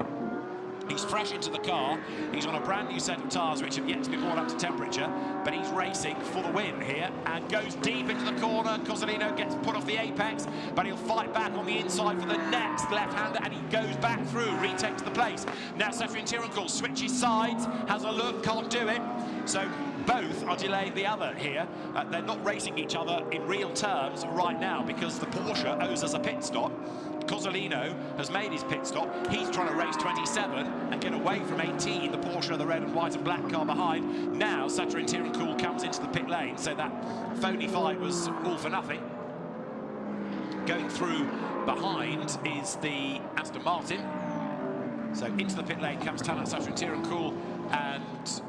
He's fresh into the car. He's on a brand new set of tyres which have yet to be brought up to temperature, but he's racing for the win here and goes deep into the corner. Cozzolino gets put off the apex, but he'll fight back on the inside for the next left-hander, and he goes back through, retakes the place. Now Sefri and Tirankul switches sides, has a look, can't do it. So both are delaying the other here. They're not racing each other in real terms right now because the Porsche owes us a pit stop. Cozzolino has made his pit stop. He's trying to race 27 and get away from 18, the Porsche, the red and white and black car behind. Now Saturin Tirankul comes into the pit lane, so that phony fight was all for nothing. Going through behind is the Aston Martin. So into the pit lane comes Talat Saturin Tirankul, and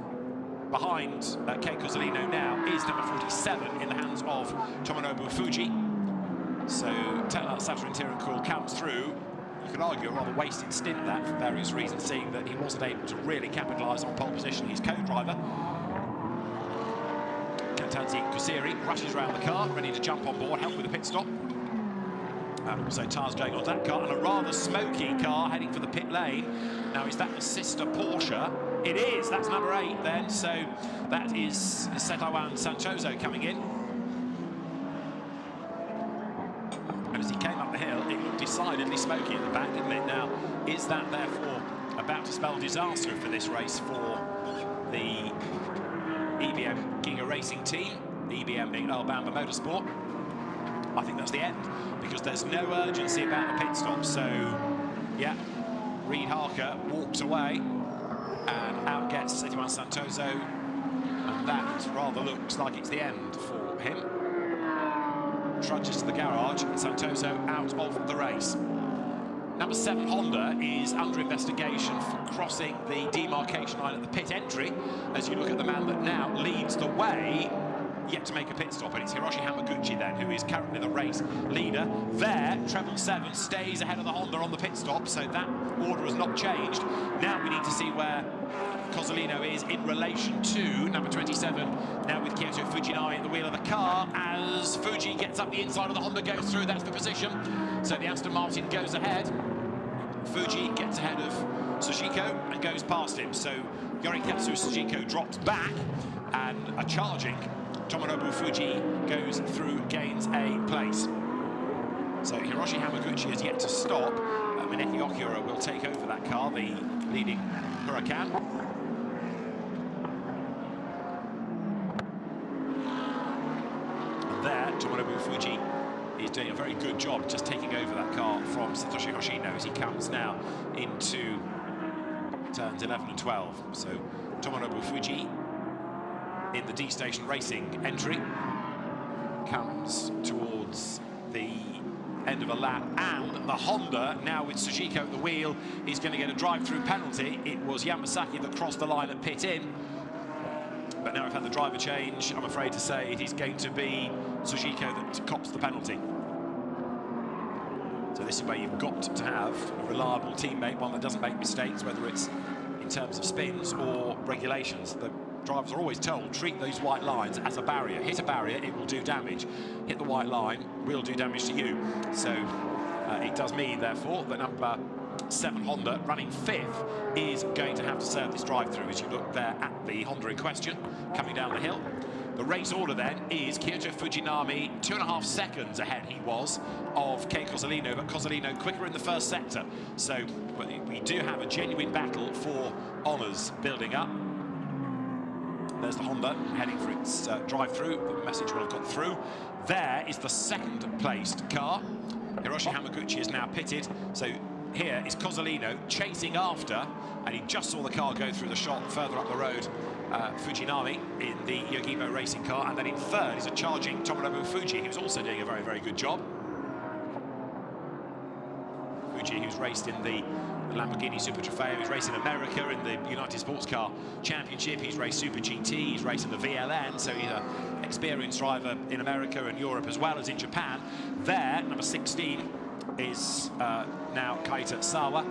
behind Kei Cozzolino now is number 47 in the hands of Tomonobu Fuji. So Talat Saturin Tirankul comes through. You could argue a rather wasted stint that for various reasons, seeing that he wasn't able to really capitalise on pole position. His co-driver, Kantanzi Kusiri, rushes around the car, ready to jump on board, help with the pit stop. And also tyres going on that car, and a rather smoky car heading for the pit lane. Now, is that the sister Porsche? It is, that's number 8 then, so that is Setawan Sanchozo coming in. And as he came up the hill, it looked decidedly smoky at the back, didn't it? Now, is that therefore about to spell disaster for this race for the EBM Giga Racing team, EBM being Alabama Motorsport? I think that's the end, because there's no urgency about the pit stop. So, yeah, Reid Harker walks away, and out gets Setawan Sanchozo, and that rather looks like it's the end for him. Trudges to the garage, and Sanchozo out of the race. Number 7 Honda is under investigation for crossing the demarcation line at the pit entry. As you look at the man that now leads the way, yet to make a pit stop, and it's Hiroshi Hamaguchi then, who is currently the race leader. There, Treble 7 stays ahead of the Honda on the pit stop, so that order has not changed. Now we need to see where Cozzolino is in relation to number 27, now with Kyoto Fujinami at the wheel of the car. As Fuji gets up the inside of the Honda, goes through, that's the position. So the Aston Martin goes ahead. Fuji gets ahead of Sujiko and goes past him. So Yorikatsu Sujiko drops back, and a charging Tomonobu Fuji goes through, gains a place. So Hiroshi Hamaguchi is yet to stop. Mineki Okura will take over that car, the leading Huracan. And there, Tomonobu Fuji is doing a very good job just taking over that car from Satoshi Hoshino as he comes now into turns 11 and 12. So Tomonobu Fuji in the D-Station Racing entry comes towards the end of a lap, and the Honda, now with Sujiko at the wheel, is going to get a drive-through penalty. It was Yamasaki that crossed the line at pit-in, but now we've had the driver change. I'm afraid to say it is going to be Sujiko that cops the penalty. So this is where you've got to have a reliable teammate, one that doesn't make mistakes, whether it's in terms of spins or regulations. The drivers are always told, treat those white lines as a barrier. Hit a barrier, it will do damage. Hit the white line, will do damage to you. So it does mean, therefore, that number 7 Honda, running 5th, is going to have to serve this drive-through. As you look there at the Honda in question, coming down the hill. The race order then is Kyoto Fujinami 2.5 seconds ahead he was of Kei Cozzolino, but Cozzolino quicker in the first sector. So we do have a genuine battle for honours building up. There's the Honda heading for its drive-through. The message will have got through. There is the second-placed car. Hiroshi Hamaguchi is now pitted. So here is Cozzolino chasing after, and he just saw the car go through the shot further up the road. Fujinami in the Yogimo racing car, and then in third is a charging Tomonobu Fuji, who's also doing a very, very good job. Fuji, who's raced in the Lamborghini Super Trofeo, he's raced in America in the United Sports Car Championship, he's raced Super GT, he's raced in the VLN, so he's an experienced driver in America and Europe as well as in Japan. There, number 16 is now Kaita Sawa.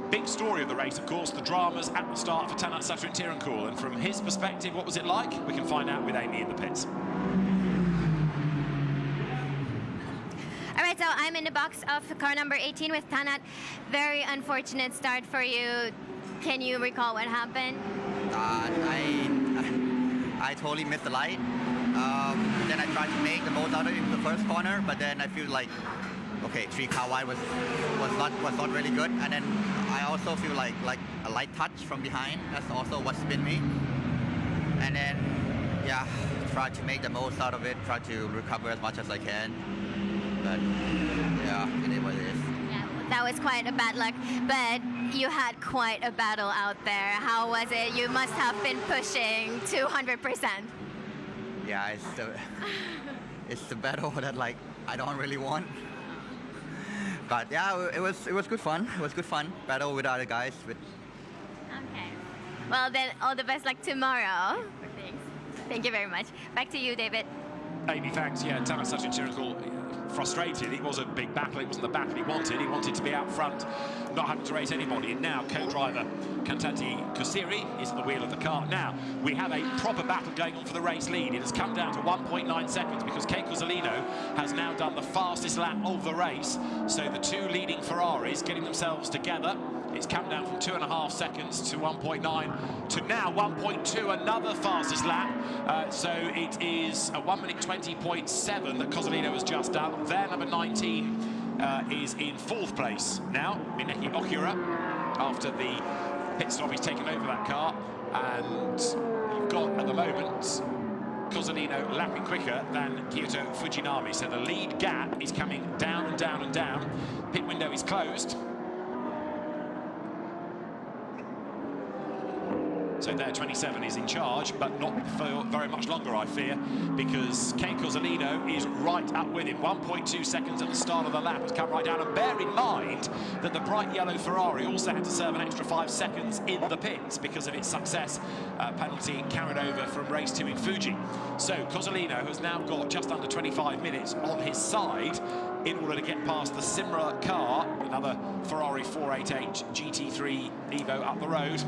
Big story of the race, of course, the dramas at the start for Tanat Saturin Tirankul, and from his perspective, what was it like? We can find out with Amy in the pits. All right, so I'm in the box of car number 18 with Tanat. Very unfortunate start for you. Can you recall what happened? I totally missed the light. Then I tried to make the most out of it in the first corner, but then I feel like, okay, 3 car wide was not really good, and then I also feel like a light touch from behind. That's also what spin me. And then, yeah, try to make the most out of it, try to recover as much as I can. But yeah, it is what it is. Yeah, that was quite a bad luck, but you had quite a battle out there. How was it? You must have been pushing 200%. Yeah, it's the battle that like I don't really want. But yeah, it was good fun. It was good fun. Battle with other guys. Okay. Well, then all the best luck tomorrow. Thanks. Thank you very much. Back to you, David. Amy, thanks. Yeah, Tanat Saturin Tirankul frustrated. It was a big battle. It wasn't the battle he wanted. He wanted to be out front, not having to race anybody. And now co-driver Kantati Kusiri is at the wheel of the car. Now, we have a proper battle going on for the race lead. It has come down to 1.9 seconds because Kei Cozzolino has now done the fastest lap of the race. So the two leading Ferraris getting themselves together. It's come down from 2.5 seconds to 1.9 to now 1.2, another fastest lap. So it is a 1 minute 20.7 that Cozzolino has just done. Their number 19 is in 4th place now, Mineki Okura, after the pit stop. He's taken over that car, and you've got at the moment Cozzolino lapping quicker than Kyoto Fujinami. So the lead gap is coming down and down and down. Pit window is closed. So there, 27 is in charge, but not for very much longer, I fear, because Kei Cozzolino is right up with him. 1.2 seconds at the start of the lap has come right down. And bear in mind that the bright yellow Ferrari also had to serve an extra 5 seconds in the pits because of its success penalty carried over from race 2 in Fuji. So Cozzolino has now got just under 25 minutes on his side in order to get past the similar car, another Ferrari 488 GT3 Evo up the road,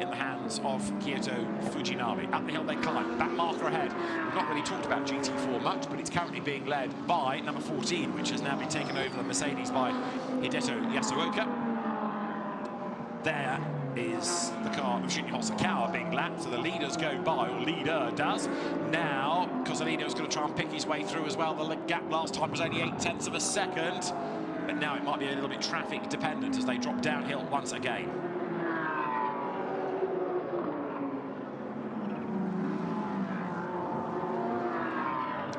in the hands of Kyoto Fujinami. Up the hill they climb, back marker ahead. We've not really talked about GT4 much, but it's currently being led by number 14, which has now been taken over the Mercedes by Hideto Yasuoka. There is the car of Shinya Hosokawa being lapped, so the leaders go by, or leader does. Now, Cozzolino's going to try and pick his way through as well. The gap last time was only 0.8 of a second, but now it might be a little bit traffic dependent as they drop downhill once again.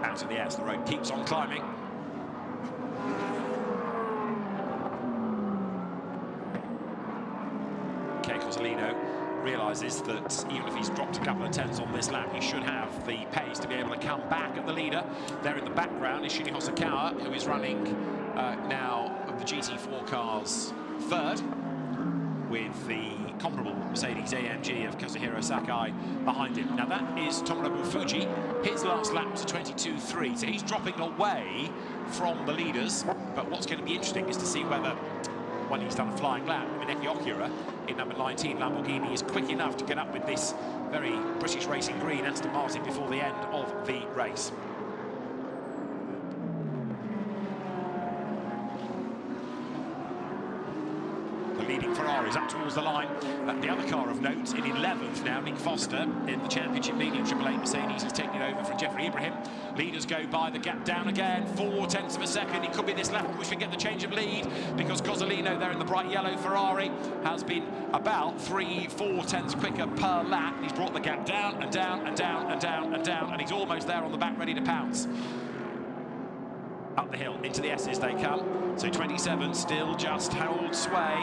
Out of the air, so the road keeps on climbing. Kei Cozzolino realises that even if he's dropped a couple of tenths on this lap, he should have the pace to be able to come back at the leader. There in the background is Shinya Hosokawa, who is running now of the GT4 cars 3rd, with the comparable Mercedes AMG of Kazuhiro Sakai behind him. Now that is Tomonobu Fuji. His last lap was a 22.3, so he's dropping away from the leaders. But what's going to be interesting is to see whether, when he's done a flying lap, Mineki Okura in number 19 Lamborghini is quick enough to get up with this very British racing green Aston Martin before the end of the race. leading Ferraris up towards the line. The other car of note in 11th now, Nick Foster in the championship leading 888 Mercedes, is taking it over from Jeffrey Ibrahim. Leaders go by, the gap down again, 0.4 of a second. It could be this lap in which we get the change of lead, because Cozzolino there in the bright yellow Ferrari has been about 3-4 quicker per lap. He's brought the gap down and down and down and down and down, and he's almost there on the back, ready to pounce. Up the hill, into the S's they come. So 27 still just holds sway,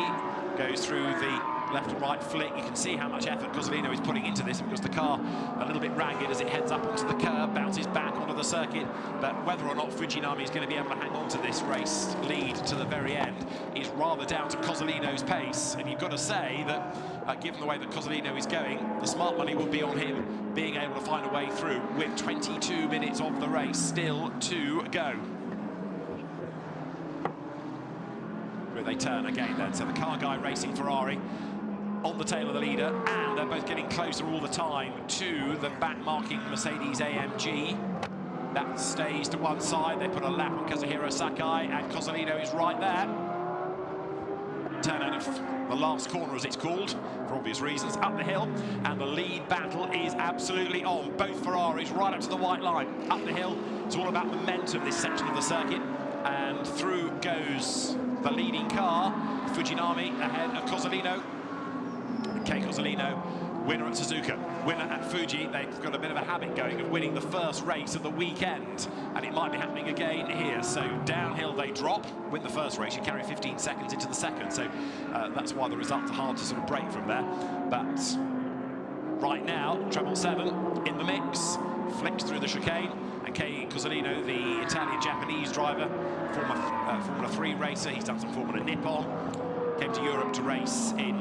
goes through the left and right flick. You can see how much effort Cozzolino is putting into this, because the car a little bit ragged as it heads up onto the curb, bounces back onto the circuit. But whether or not Fujinami is going to be able to hang on to this race lead to the very end is rather down to Cozzolino's pace. And you've got to say that given the way that Cozzolino is going, the smart money would be on him being able to find a way through with 22 minutes of the race still to go. They turn again then, so the car guy racing Ferrari on the tail of the leader, and they're both getting closer all the time to the back-marking Mercedes AMG. That stays to one side. They put a lap on Kazuhiro Sakai, and Cozzolino is right there. Turn out of the last corner, as it's called, for obvious reasons, up the hill, and the lead battle is absolutely on. Both Ferraris right up to the white line. Up the hill, it's all about momentum, this section of the circuit, and through goes the leading car, Fujinami ahead of Cozzolino. Kei Cozzolino, winner at Suzuka, winner at Fuji. They've got a bit of a habit going of winning the first race of the weekend, and it might be happening again here. So downhill they drop, win the first race, you carry 15 seconds into the second. So that's why the results are hard to sort of break from there. But right now, treble 7 in the mix, flicks through the chicane, and Kei Cozzolino, the Italian-Japanese driver, former Formula 3 racer, he's done some Formula Nippon, came to Europe to race in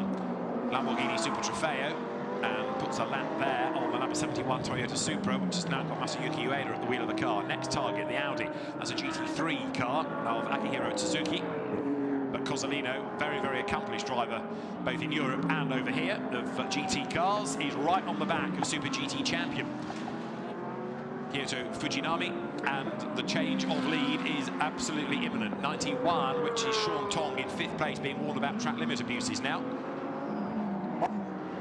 Lamborghini Super Trofeo, and puts a lap there on the number 71 Toyota Supra, which has now got Masayuki Ueda at the wheel of the car. Next target, the Audi. That's a GT3 car of Akihiro Suzuki. But Cozzolino, very, very accomplished driver, both in Europe and over here, of GT cars. He's right on the back of Super GT champion Kyoto Fujinami, and the change of lead is absolutely imminent. 91, which is Sean Tong in 5th place, being warned about track limit abuses now.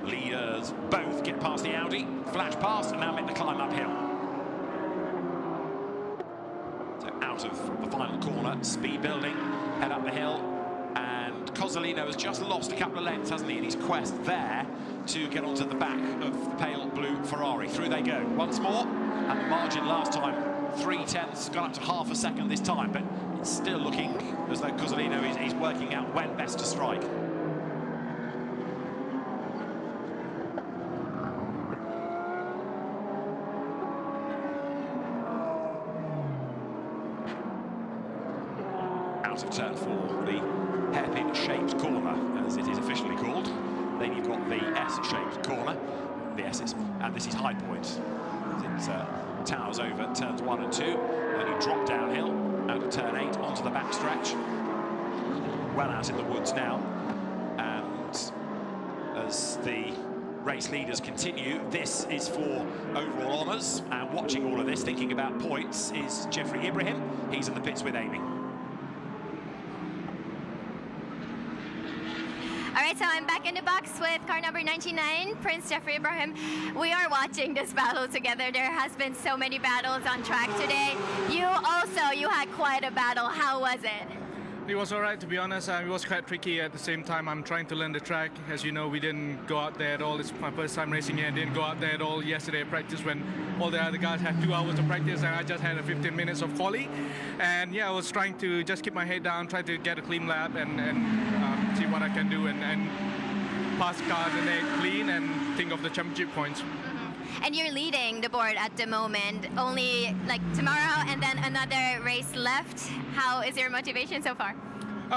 Leaders both get past the Audi, flash past, and now make the climb uphill. So out of the final corner, speed building, head up the hill, and Cozzolino has just lost a couple of lengths, hasn't he, in his quest there to get onto the back of the pale blue Ferrari. Through they go once more, and the margin last time, 0.3, gone up to half a second this time, but it's still looking as though Cozzolino is working out when best to strike. Out of turn 4, the hairpin-shaped corner, as it is officially called. Then you've got the S-shaped corner, the S's, and this is High Point. It towers over turns 1 and 2, then you drop downhill out of turn 8 onto the backstretch. Well out in the woods now, and as the race leaders continue, this is for overall honours, and watching all of this, thinking about points, is Jeffrey Ibrahim. He's in the pits with Amy. All right, so I'm back in the box with car number 99, Prince Jeffrey Ibrahim. We are watching this battle together. There has been so many battles on track today. You had quite a battle. How was it? It was all right, to be honest. It was quite tricky at the same time. I'm trying to learn the track. As you know, we didn't go out there at all. It's my first time racing here. I didn't go out there at all yesterday at practice when all the other guys had 2 hours of practice, and I just had 15 minutes of quali. And yeah, I was trying to just keep my head down, try to get a clean lap and see what I can do and pass cars and then clean and think of the championship points. And you're leading the board at the moment. Only like tomorrow and then another race left. How is your motivation so far?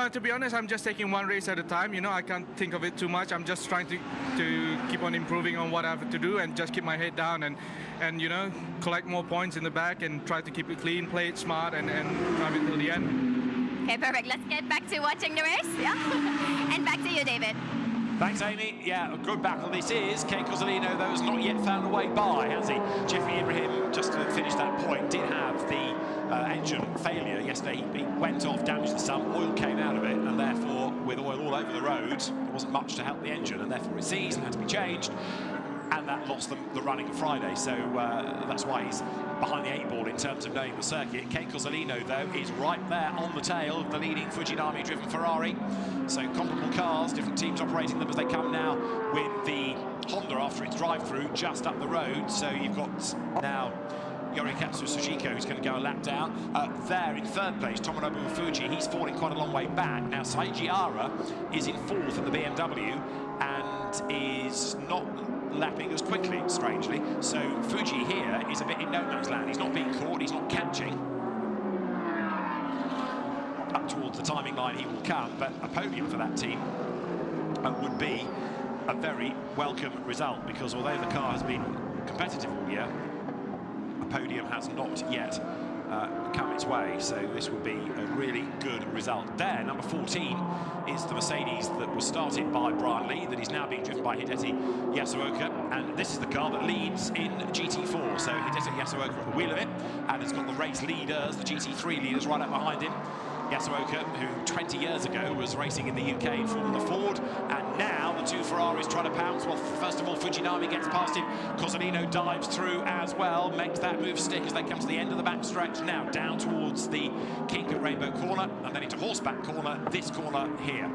To be honest, I'm just taking one race at a time. You know, I can't think of it too much. I'm just trying to keep on improving on what I have to do and just keep my head down and you know, collect more points in the back and try to keep it clean, play it smart, and drive it till the end. Okay, perfect. Let's get back to watching the race. Yeah. And back to you, David. Thanks, Amy. Yeah, a good battle this is. Kei Cozzolino, though, has not yet found a way by, has he? Jeffrey Ibrahim, just to finish that point, did have the engine failure yesterday. He went off, damaged the sump, oil came out of it, and therefore, with oil all over the road, there wasn't much to help the engine, and therefore it seized and had to be changed, and that lost them the running of Friday. So that's why he's behind the 8 ball in terms of knowing the circuit. Kei Cozzolino, though, is right there on the tail of the leading Fujinami-driven Ferrari. So comparable cars, different teams operating them as they come now with the Honda after its drive-through just up the road. So you've got now Yorikatsu Sujiko, who's going to go a lap down. There in 3rd place, Tomonobu Fuji, he's falling quite a long way back. Now Saiji Ara is in 4th in the BMW and is not lapping as quickly, strangely. So Fuji here is a bit in no man's land. He's not being caught, he's not catching. Up towards the timing line he will come, but a podium for that team would be a very welcome result, because although the car has been competitive all year, a podium has not yet come its way, so this would be a really good result. There, number 14 is the Mercedes that was started by Brian Lee, that is now being driven by Hideki Yasuoka, and this is the car that leads in GT4. So Hideki Yasuoka at the wheel of it, and it's got the race leaders, the GT3 leaders right up behind him. Yasuoka, who 20 years ago was racing in the UK in Formula Ford, and now the 2 Ferraris try to pounce. Well, first of all, Fujinami gets past him. Cozzolino dives through as well, makes that move stick as they come to the end of the back stretch. Now down towards the kink at Rainbow Corner, and then into Horseback Corner, this corner here.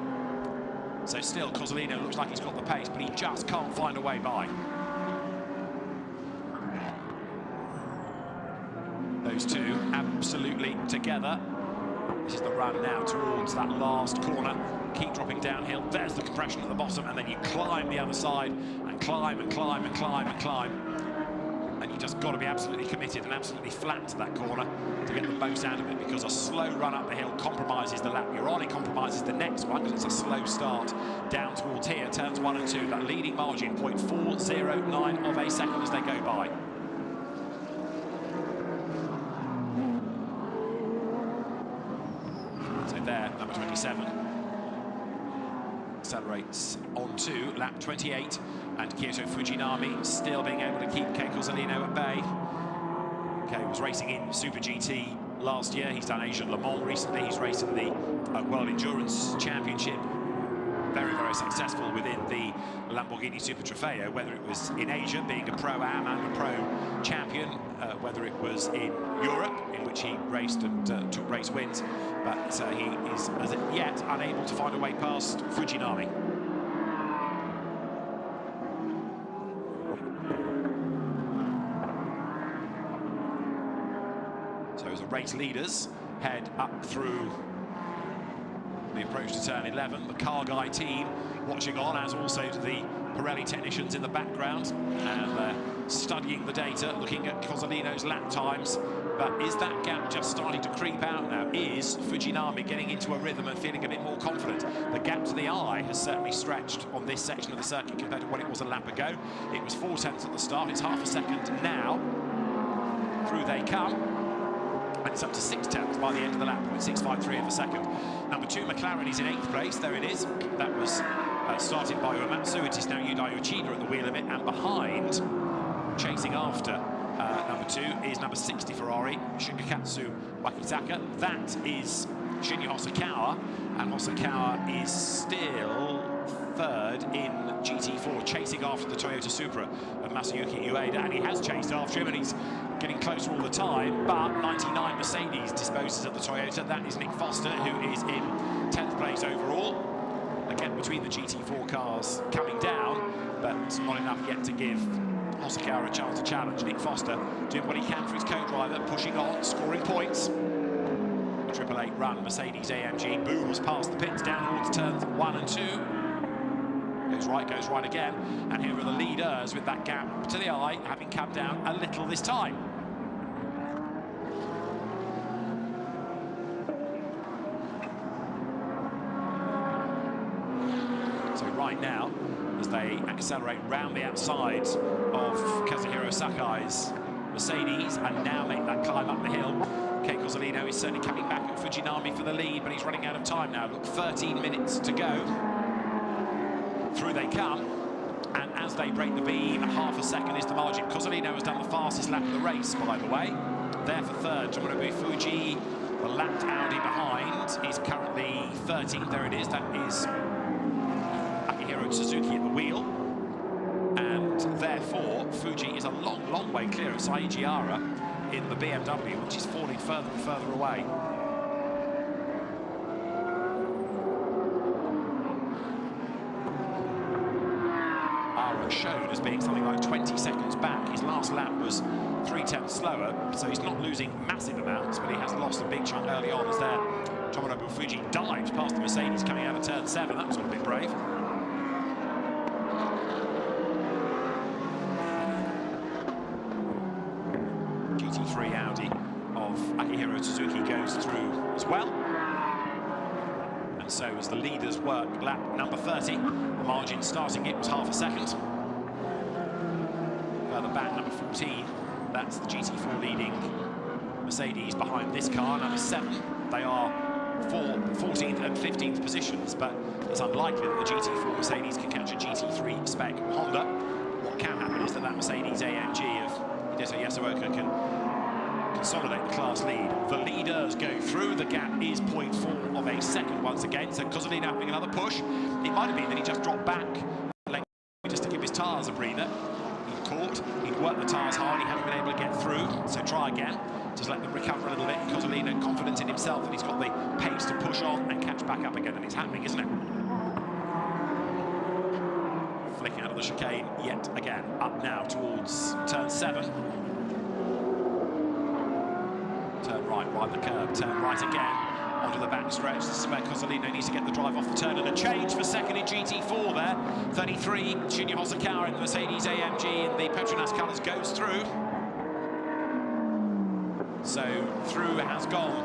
So still, Cozzolino looks like he's got the pace, but he just can't find a way by. Those two absolutely together. This is the run now towards that last corner. Keep dropping downhill. There's the compression at the bottom, and then you climb the other side and climb and climb and climb and climb. And you just got to be absolutely committed and absolutely flat to that corner to get the most out of it, because a slow run up the hill compromises the lap you're on. It compromises the next one because it's a slow start down towards here, turns 1 and 2. That leading margin, 0.409 of a second as they go by. There, number 27 accelerates onto lap 28, and Kyoto Fujinami still being able to keep Kei Cozzolino at bay. Kei was racing in Super GT last year. He's done Asian Le Mans recently. He's raced in the World Endurance Championship. Very, very successful within the Lamborghini Super Trofeo, whether it was in Asia, being a Pro-Am and a Pro champion, whether it was in Europe, in which he raced and took race wins, but he is, as yet, unable to find a way past Fujinami. So as the race leaders head up through the approach to turn 11, the Car Guy team watching on, as also to the Pirelli technicians in the background, and studying the data, looking at Cozzolino's lap times. But is that gap just starting to creep out now? Is Fujinami getting into a rhythm and feeling a bit more confident? The gap to the eye has certainly stretched on this section of the circuit compared to what it was a lap ago. It was 4 tenths at the start, it's half a second now. Through they come. And it's up to 6 tenths by the end of the lap, 0.653 of a second. Number 2, McLaren is in 8th place. There it is. That was started by Uematsu. It is now Yudai Yoshida at the wheel of it, and behind, chasing after number 2, is number 60 Ferrari, Shigekatsu Wakizaka. That is Shinya Hosokawa, and Hosokawa is still 3rd in GT4, chasing after the Toyota Supra of Masayuki Ueda, and he has chased after him, and he's getting closer all the time, but 99 Mercedes disposes of the Toyota. That is Nick Foster, who is in 10th place overall. Again, between the GT4 cars coming down, but not enough yet to give Hosokawa a chance to challenge. Nick Foster doing what he can for his co-driver, pushing on, scoring points. The Triple 8 run, Mercedes AMG booms past the pits down towards turns 1 and 2. Goes right again, and here are the leaders with that gap to the eye, having come down a little this time. So right now, as they accelerate round the outside of Kazuhiro Sakai's Mercedes and now make that climb up the hill, Kei Cozzolino is certainly coming back at Fujinami for the lead, but he's running out of time now. Look, 13 minutes to go. Through they come, and as they break the beam, half a second is the margin. Cozzolino has done the fastest lap of the race, by the way. there for third. Tomonobu Fuji, the lapped Audi behind, is currently 13th. There it is. That is Akihiro Suzuki at the wheel. And therefore, Fuji is a long, long way clear of Saiji Ara in the BMW, which is falling further and further away. Ara shown as being something like 20 seconds back. His last lap was 3/10 slower, so he's not losing massive amounts, but he has lost a big chunk early on as there Tomonobu Fuji dives past the Mercedes coming out of turn 7. That was all a bit brave. GT3 Audi of Akihiro Suzuki goes through as well. And so as the leaders work lap number 30, the margin starting it was half a second. Further back, number 14, that's the GT4 leading Mercedes behind this car, number 7. They are for 14th and 15th positions, but it's unlikely that the GT4 Mercedes can catch a GT3 spec Honda. What can happen is that Mercedes AMG of Hideta Yasuoka can consolidate the class lead. The leaders go through. The gap is 0.4 of a second once again, so Cozzolino having another push. It might have been that he just dropped back just to give his tyres a breather. He'd caught, he'd worked the tyres hard, he hadn't been able to get through, so try again. Just let them recover a little bit. Cozzolino confident in himself that he's got the pace to push on and catch back up again, and it's happening, isn't it? Flicking out of the chicane yet again. Up now towards turn 7. Turn right, wide the curb, turn right again, onto the back stretch. This is where Cozzolino needs to get the drive off the turn, and a change for second in GT4 there. 33, Shinya Hosokawa in the Mercedes AMG in the Petronas colours goes through. So through has gone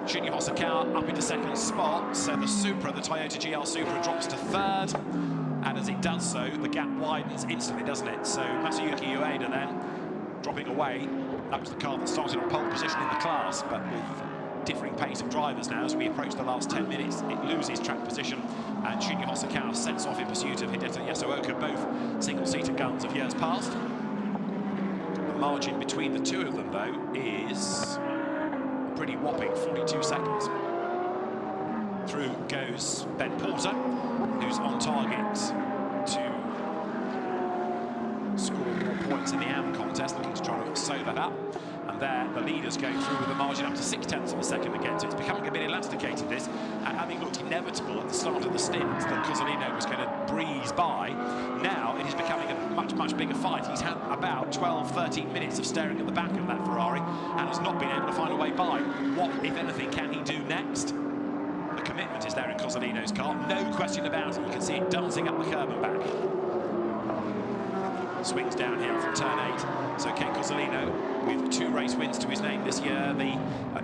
Shinya Hosokawa up into second spot, so the Supra, the Toyota GR Supra, drops to third, and as it does so, the gap widens instantly, doesn't it? So Masayuki Ueda then dropping away. That was the car that started on pole position in the class, but with differing pace of drivers now, as we approach the last 10 minutes, it loses track position, and Shinya Hosokawa sets off in pursuit of Hideta Yasuoka, both single-seater guns of years past. The margin between the two of them, though, is a pretty whopping 42 seconds. Through goes Ben Porter, who's on target to score more points in the AM contest, looking to try to sew that up. And there, the leaders go through with a margin up to 0.6 of a second again, so it's becoming a bit elasticated, this. And having looked inevitable at the start of the stint that Cozzolino was going to breeze by, now it is becoming a much, much bigger fight. He's had about 12, 13 minutes of staring at the back of that Ferrari and has not been able to find a way by. What, if anything, can he do next? The commitment is there in Cozzolino's car, no question about it. You can see it dancing up the curb and back. Swings downhill from turn 8. So Ken Cozzolino, with 2 race wins to his name this year, the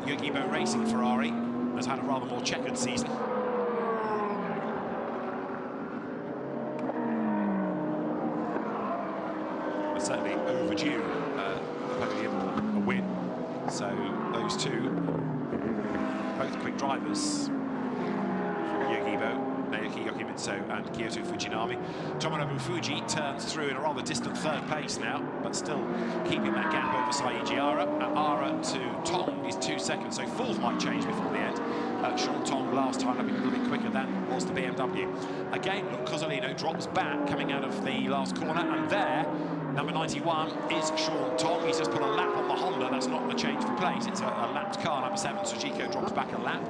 Yogibo Racing Ferrari, has had a rather more checkered season. But certainly overdue a podium, a win. So those two, both quick drivers for Yogibo. Naoki Yokimitsu and Kyoto Fujinami. Tomonobu Fuji turns through in a rather distant third place now, but still keeping that gap over Saiji Ara. Ara to Tong is 2 seconds, so fourth might change before the end. Sean Tong last time had been a little bit quicker than was the BMW. Again, look, Cozzolino drops back coming out of the last corner, and there, number 91 is Sean Tong. He's just put a lap on the Honda. That's not a change for place, it's a lapped car. Number 7, Sujiko, drops back a lap.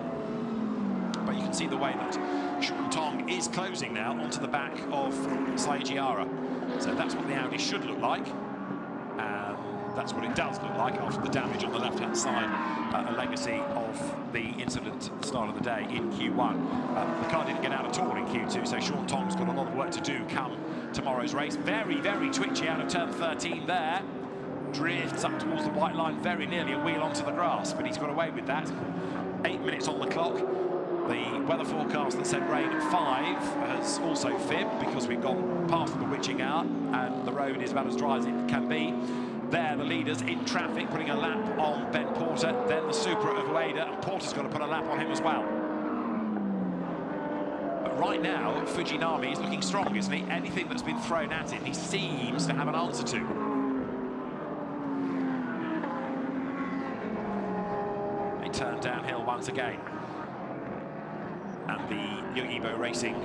But you can see the way that Sean Tong is closing now onto the back of Saiji Ara. So that's what the Audi should look like. And that's what it does look like after the damage on the left-hand side. A legacy of the incident at the start of the day in Q1. The car didn't get out at all in Q2, so Sean Tong's got a lot of work to do come tomorrow's race. Very, very twitchy out of turn 13 there. Drifts up towards the white line, very nearly a wheel onto the grass, but he's got away with that. 8 minutes on the clock. The weather forecast that said rain at 5 has also fibbed, because we've gone past the witching hour and the road is about as dry as it can be. There, the leaders in traffic, putting a lap on Ben Porter, then the Supra of Ueda, and Porter's got to put a lap on him as well. But right now, Fujinami is looking strong, isn't he? Anything that's been thrown at him, he seems to have an answer to. once again. And the Yogibo Racing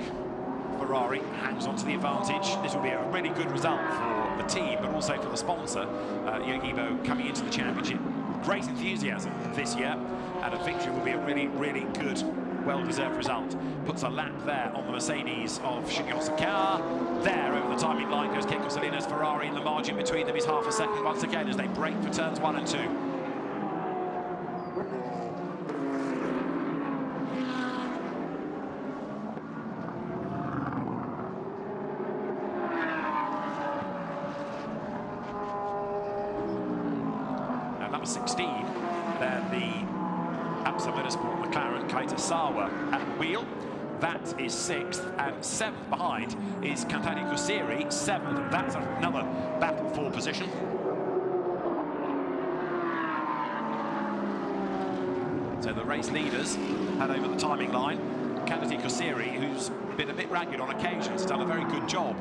Ferrari hangs on to the advantage. This will be a really good result for the team, but also for the sponsor. Yogibo coming into the championship. Great enthusiasm this year, and a victory will be a really, really good, well-deserved result. Puts a lap there on the Mercedes of Shigeru Sakawa. There, over the timing line, goes Keiko Salina's Ferrari, and the margin between them is half a second once again as they break for turns 1 and 2. Number 16, then the AWS Motorsport McLaren Keita Sawa at the wheel. That is 6th, and 7th behind is Kantani Kusiri, 7th. That's another battle for position. So the race leaders head over the timing line. Kantani Kusiri, who's been a bit ragged on occasions, done a very good job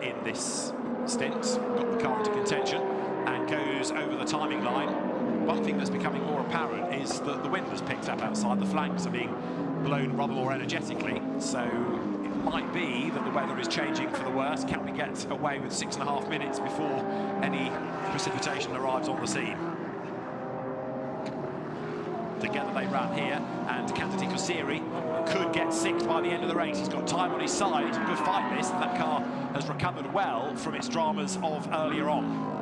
in this stint, got the car into contention and goes over the timing line. One thing that's becoming more apparent is that the wind has picked up outside. The flanks are being blown rather more energetically, so it might be that the weather is changing for the worse. Can we get away with 6.5 minutes before any precipitation arrives on the scene? Together they run here, and Kantani Kusiri could get 6th by the end of the race. He's got time on his side. It's a good fight, this, and that car has recovered well from its dramas of earlier on.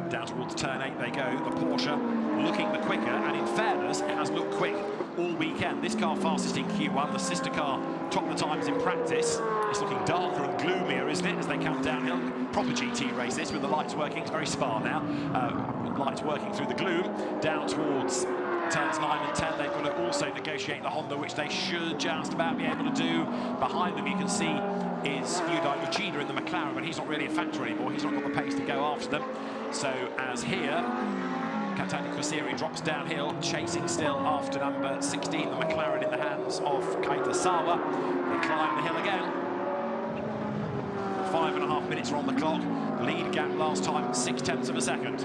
Down towards turn 8 they go. The Porsche looking the quicker, and in fairness, it has looked quick all weekend. This car fastest in Q1, the sister car topped the times in practice. It's looking darker and gloomier, isn't it, as they come downhill. Proper GT race this, with the lights working. It's very spa now. Lights working through the gloom. Down towards turns 9 and 10, they've got to also negotiate the Honda, which they should just about be able to do. Behind them, you can see, is Yudai Uchida in the McLaren, but he's not really a factor anymore. He's not got the pace to go after them. So as here, Kantani Kusiri drops downhill, chasing still after number 16, the McLaren in the hands of Keita Sawa. They climb the hill again. 5.5 minutes are on the clock. Lead gap last time, 0.6 of a second.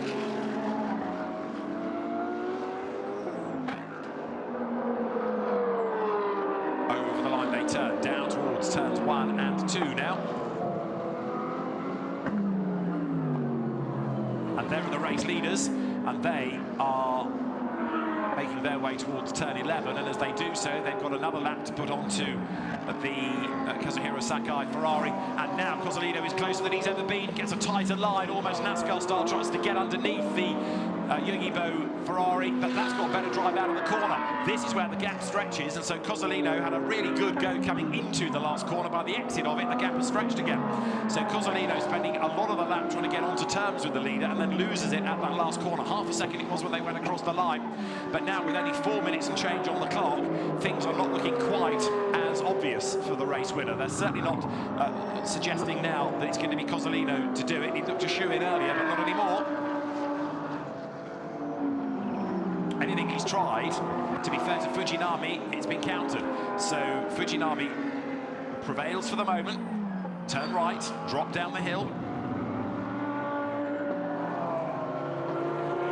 Over the line they turn, down towards turns 1 and 2 now. And there are the race leaders, and they are making their way towards turn 11, and as they do so, they've got another lap to put onto the Kazuhiro Sakai Ferrari, and now Cozzolino is closer than he's ever been, gets a tighter line, almost NASCAR style, tries to get underneath the Yogibo Ferrari, but that's got a better drive out of the corner. This is where the gap stretches, and so Cozzolino had a really good go coming into the last corner. By the exit of it, the gap has stretched again. So Cozzolino spending a lot of the lap trying to get onto terms with the leader, and then loses it at that last corner. Half a second it was when they went across the line, but now with only 4 minutes and change on the clock, things are not looking quite as obvious for the race winner. They're certainly not suggesting now that it's going to be Cozzolino to do it. He looked to shoe in earlier, but not anymore. Anything he's tried, to be fair to Fujinami, it's been countered. So Fujinami prevails for the moment. Turn right, drop down the hill.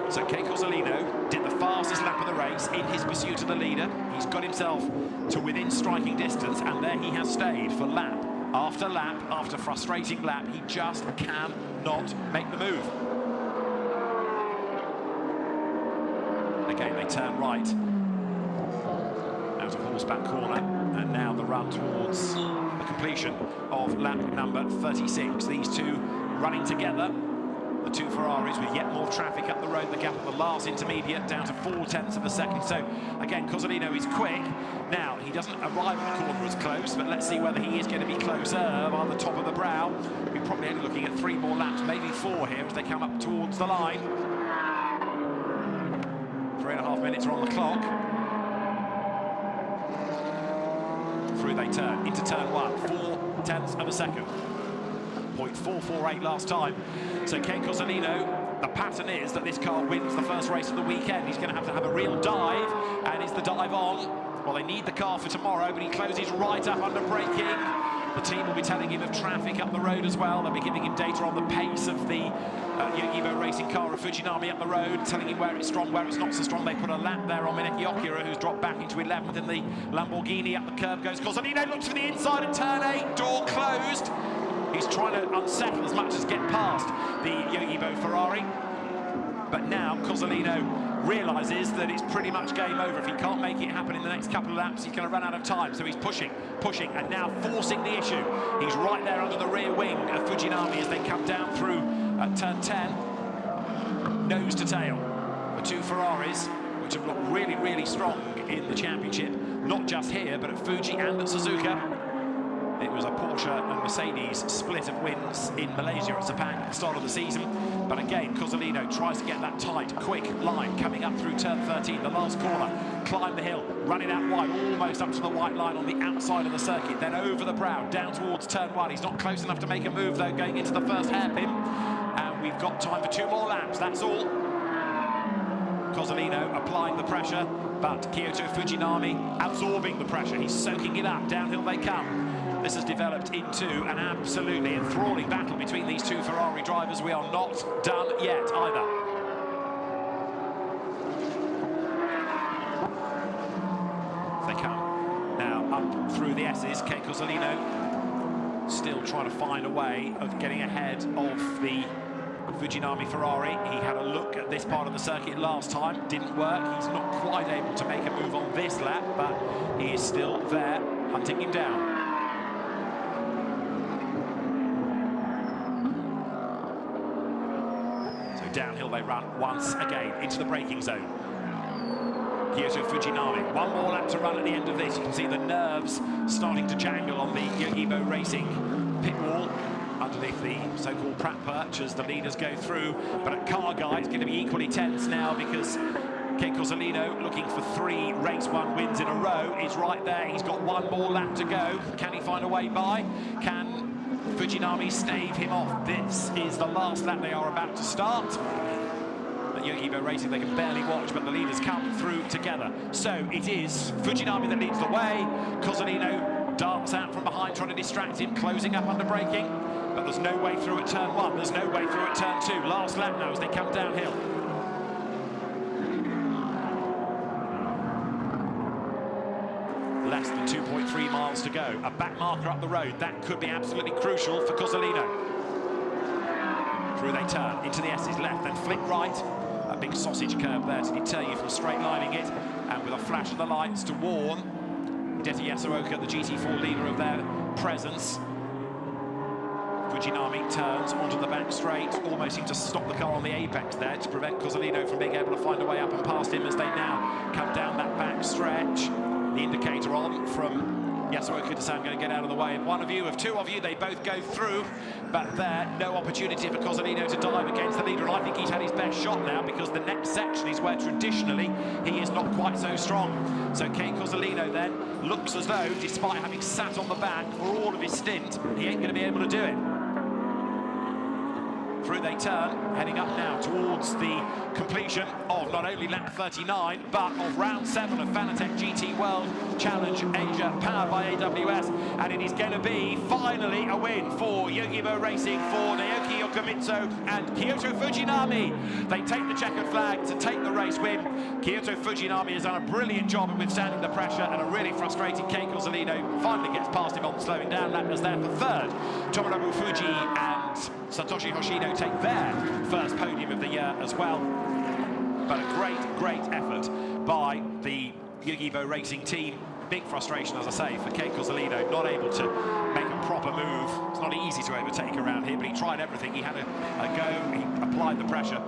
So Kei Cozzolino did the fastest lap of the race in his pursuit of the leader. He's got himself to within striking distance, and there he has stayed for lap after frustrating lap. He just cannot make the move. Again, they turn right out of Horseback Corner, and now the run towards the completion of lap number 36. These two running together, the two Ferraris, with yet more traffic up the road. The gap of the last intermediate down to 0.4 of a second. So again, Cozzolino is quick. Now, he doesn't arrive at the corner as close, but let's see whether he is going to be closer by the top of the brow. We're probably only looking at 3 more laps, maybe 4 here as they come up towards the line. 3.5 minutes are on the clock. Through they turn, into turn 1, 0.4 of a second. 0.448 last time. So Ken Cozzolino, the pattern is that this car wins the first race of the weekend. He's going to have a real dive, and is the dive on? Well, they need the car for tomorrow, but he closes right up under braking. The team will be telling him of traffic up the road as well. They'll be giving him data on the pace of the Yogibo racing car of Fujinami up the road, telling him where it's strong, where it's not so strong. They put a lap there on Mineki Okura, who's dropped back into 11th in the Lamborghini. Up the curb goes Cozzolino, looks for the inside at turn 8, door closed. He's trying to unsettle as much as get past the Yogibo Ferrari. But now Cozzolino realises that it's pretty much game over. If he can't make it happen in the next couple of laps, he's going to run out of time. So he's pushing, and now forcing the issue. He's right there under the rear wing of Fujinami as they come down through at turn 10. Nose to tail. The two Ferraris, which have looked really, really strong in the championship, not just here, but at Fuji and at Suzuka. It was a Porsche and Mercedes split of wins in Malaysia at Sepang at the start of the season. But again, Cozzolino tries to get that tight, quick line coming up through turn 13, the last corner. Climb the hill, running out wide, almost up to the white line on the outside of the circuit. Then over the brow, down towards turn 1. He's not close enough to make a move, though, going into the first hairpin. And we've got time for 2 more laps, that's all. Cozzolino applying the pressure, but Kyoto Fujinami absorbing the pressure. He's soaking it up, downhill they come. This has developed into an absolutely enthralling battle between these two Ferrari drivers. We are not done yet either. They come now up through the S's. Kei Cozzolino still trying to find a way of getting ahead of the Fujinami Ferrari. He had a look at this part of the circuit last time, didn't work. He's not quite able to make a move on this lap, but he is still there, hunting him down. Downhill they run once again into the braking zone. Kyoto Fujinami, 1 more lap to run at the end of this. You can see the nerves starting to jangle on the Yogibo Racing pit wall underneath the so-called Pratt perch as the leaders go through. But at car guy, it's going to be equally tense now because Kei Cozzolino, looking for 3 race 1 wins in a row, is right there. He's got 1 more lap to go. Can he find a way by? Can Fujinami stave him off? This is the last lap they are about to start. At Yogibo Racing they can barely watch, but the leaders come through together. So it is Fujinami that leads the way. Cozzolino darts out from behind trying to distract him, closing up under braking, but there's no way through at turn 1, there's no way through at turn 2. Last lap now as they come downhill. Less than 2.3 miles to go. A back marker up the road. That could be absolutely crucial for Cozzolino. Through they turn, into the S's, left, then flick right. A big sausage curve there to deter you from straight lining it. And with a flash of the lights to warn Hideki Yasuoka, the GT4 leader, of their presence. Fujinami turns onto the back straight, almost seems to stop the car on the apex there to prevent Cozzolino from being able to find a way up and past him as they now come down that back stretch. The indicator on from Yasuoka to say, I'm going to get out of the way of one of you, of 2 of you. They both go through, but there, no opportunity for Cozzolino to dive against the leader. And I think he's had his best shot now because the next section is where traditionally he is not quite so strong. So Kei Cozzolino then looks as though, despite having sat on the back for all of his stint, he ain't going to be able to do it. Through they turn, heading up now towards the completion of not only lap 39, but of round 7 of Fanatec GT World Challenge Asia, powered by AWS. And it is going to be, finally, a win for Yogibo Racing, for Naoki Yokomitsu and Kyoto Fujinami. They take the checkered flag to take the race win. Kyoto Fujinami has done a brilliant job of withstanding the pressure, and a really frustrated Kei Cozzolino finally gets past him on the slowing down lap as there for 3rd. Tomonobu Fuji and Satoshi Hoshino take their first podium of the year as well. But a great effort by the Yogibo Racing team. Big frustration, as I say, for Kei Cozzolino, not able to make a proper move. It's not easy to overtake around here, but he tried everything. He had a go, he applied the pressure.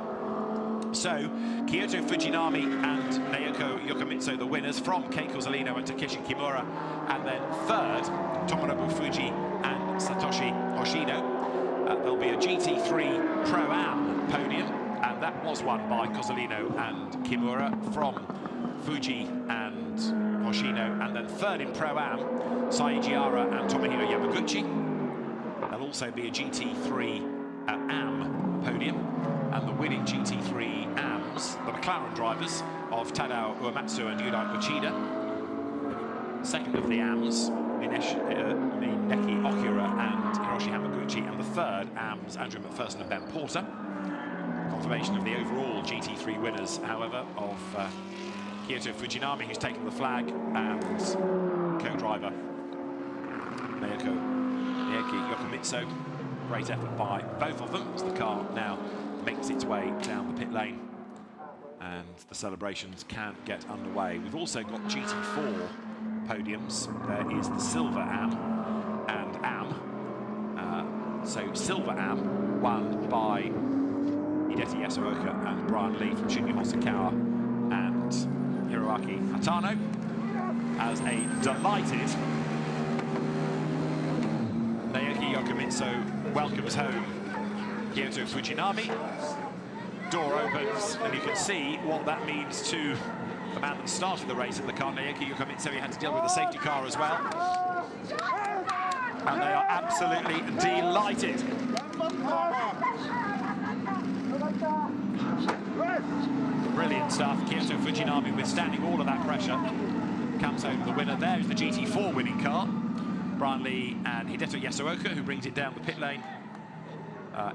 So, Kyoto Fujinami and Naoko Yokomitsu, the winners, from Kei Cozzolino and Takeshi Kimura. And then 3rd, Tomonobu Fuji and Satoshi Hoshino. There'll be a GT3 Pro-Am podium, and that was won by Cozzolino and Kimura from Fuji and Hoshino. And then 3rd in Pro-Am, Saijiara and Tomohiro Yamaguchi. There'll also be a GT3 AM podium, and the winning GT3 AMs, the McLaren drivers of Tadao Uematsu and Yudai Uchida. 2nd of the AMs Mineki Okura and Hiroshi Hamaguchi, and the third, AM's Andrew McPherson and Ben Porter. Confirmation of the overall GT3 winners, however, of Kyoto Fujinami, who's taken the flag, and co-driver Naoki Yokomitsu. Great effort by both of them as the car now makes its way down the pit lane and the celebrations can get underway. We've also got GT4 podiums. There is the Silver AM and AM. So Silver AM won by Hideki Yasuoka and Brian Lee from Shinya Hosokawa and Hiroaki Hatano, as a delighted Naoki Yokomitsu welcomes home Kyoto Fujinami. Door opens and you can see what that means to the man that started the race in the car, Naoki Yokomitsu. He had to deal with the safety car as well. And they are absolutely delighted. Brilliant stuff. Kyoto Fujinami withstanding all of that pressure. Comes home the winner. There's the GT4 winning car. Brian Lee and Hideto Yasuoka, who brings it down the pit lane.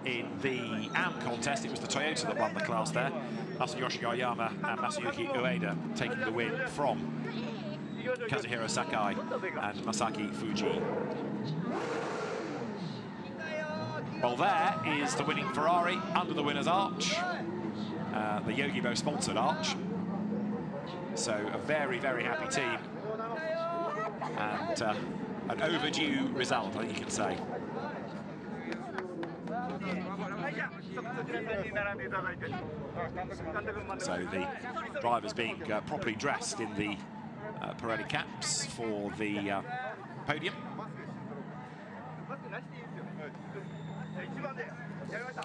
In the AM contest, it was the Toyota that won the class there. Masayoshi Oyama and Masayuki Ueda taking the win from Kazuhiro Sakai and Masaki Fuji. Well, there is the winning Ferrari under the winner's arch, the Yogibo sponsored arch. So a very, very happy team, and an overdue result, I think you can say. So the drivers being properly dressed in the Pirelli caps for the podium.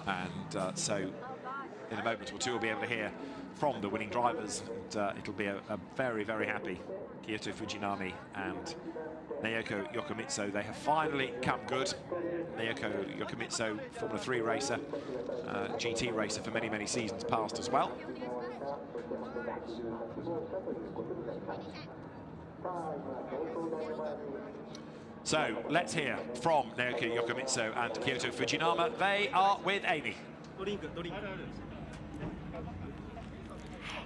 And so in a moment or two we'll be able to hear from the winning drivers, and it'll be a very, very happy Kyoto Fujinami and Naoki Yokomitsu. They have finally come good. Naoki Yokomitsu, Formula 3 racer, GT racer for many, many seasons past as well. So let's hear from Naoki Yokomitsu and Kyoto Fujinami. They are with Amy.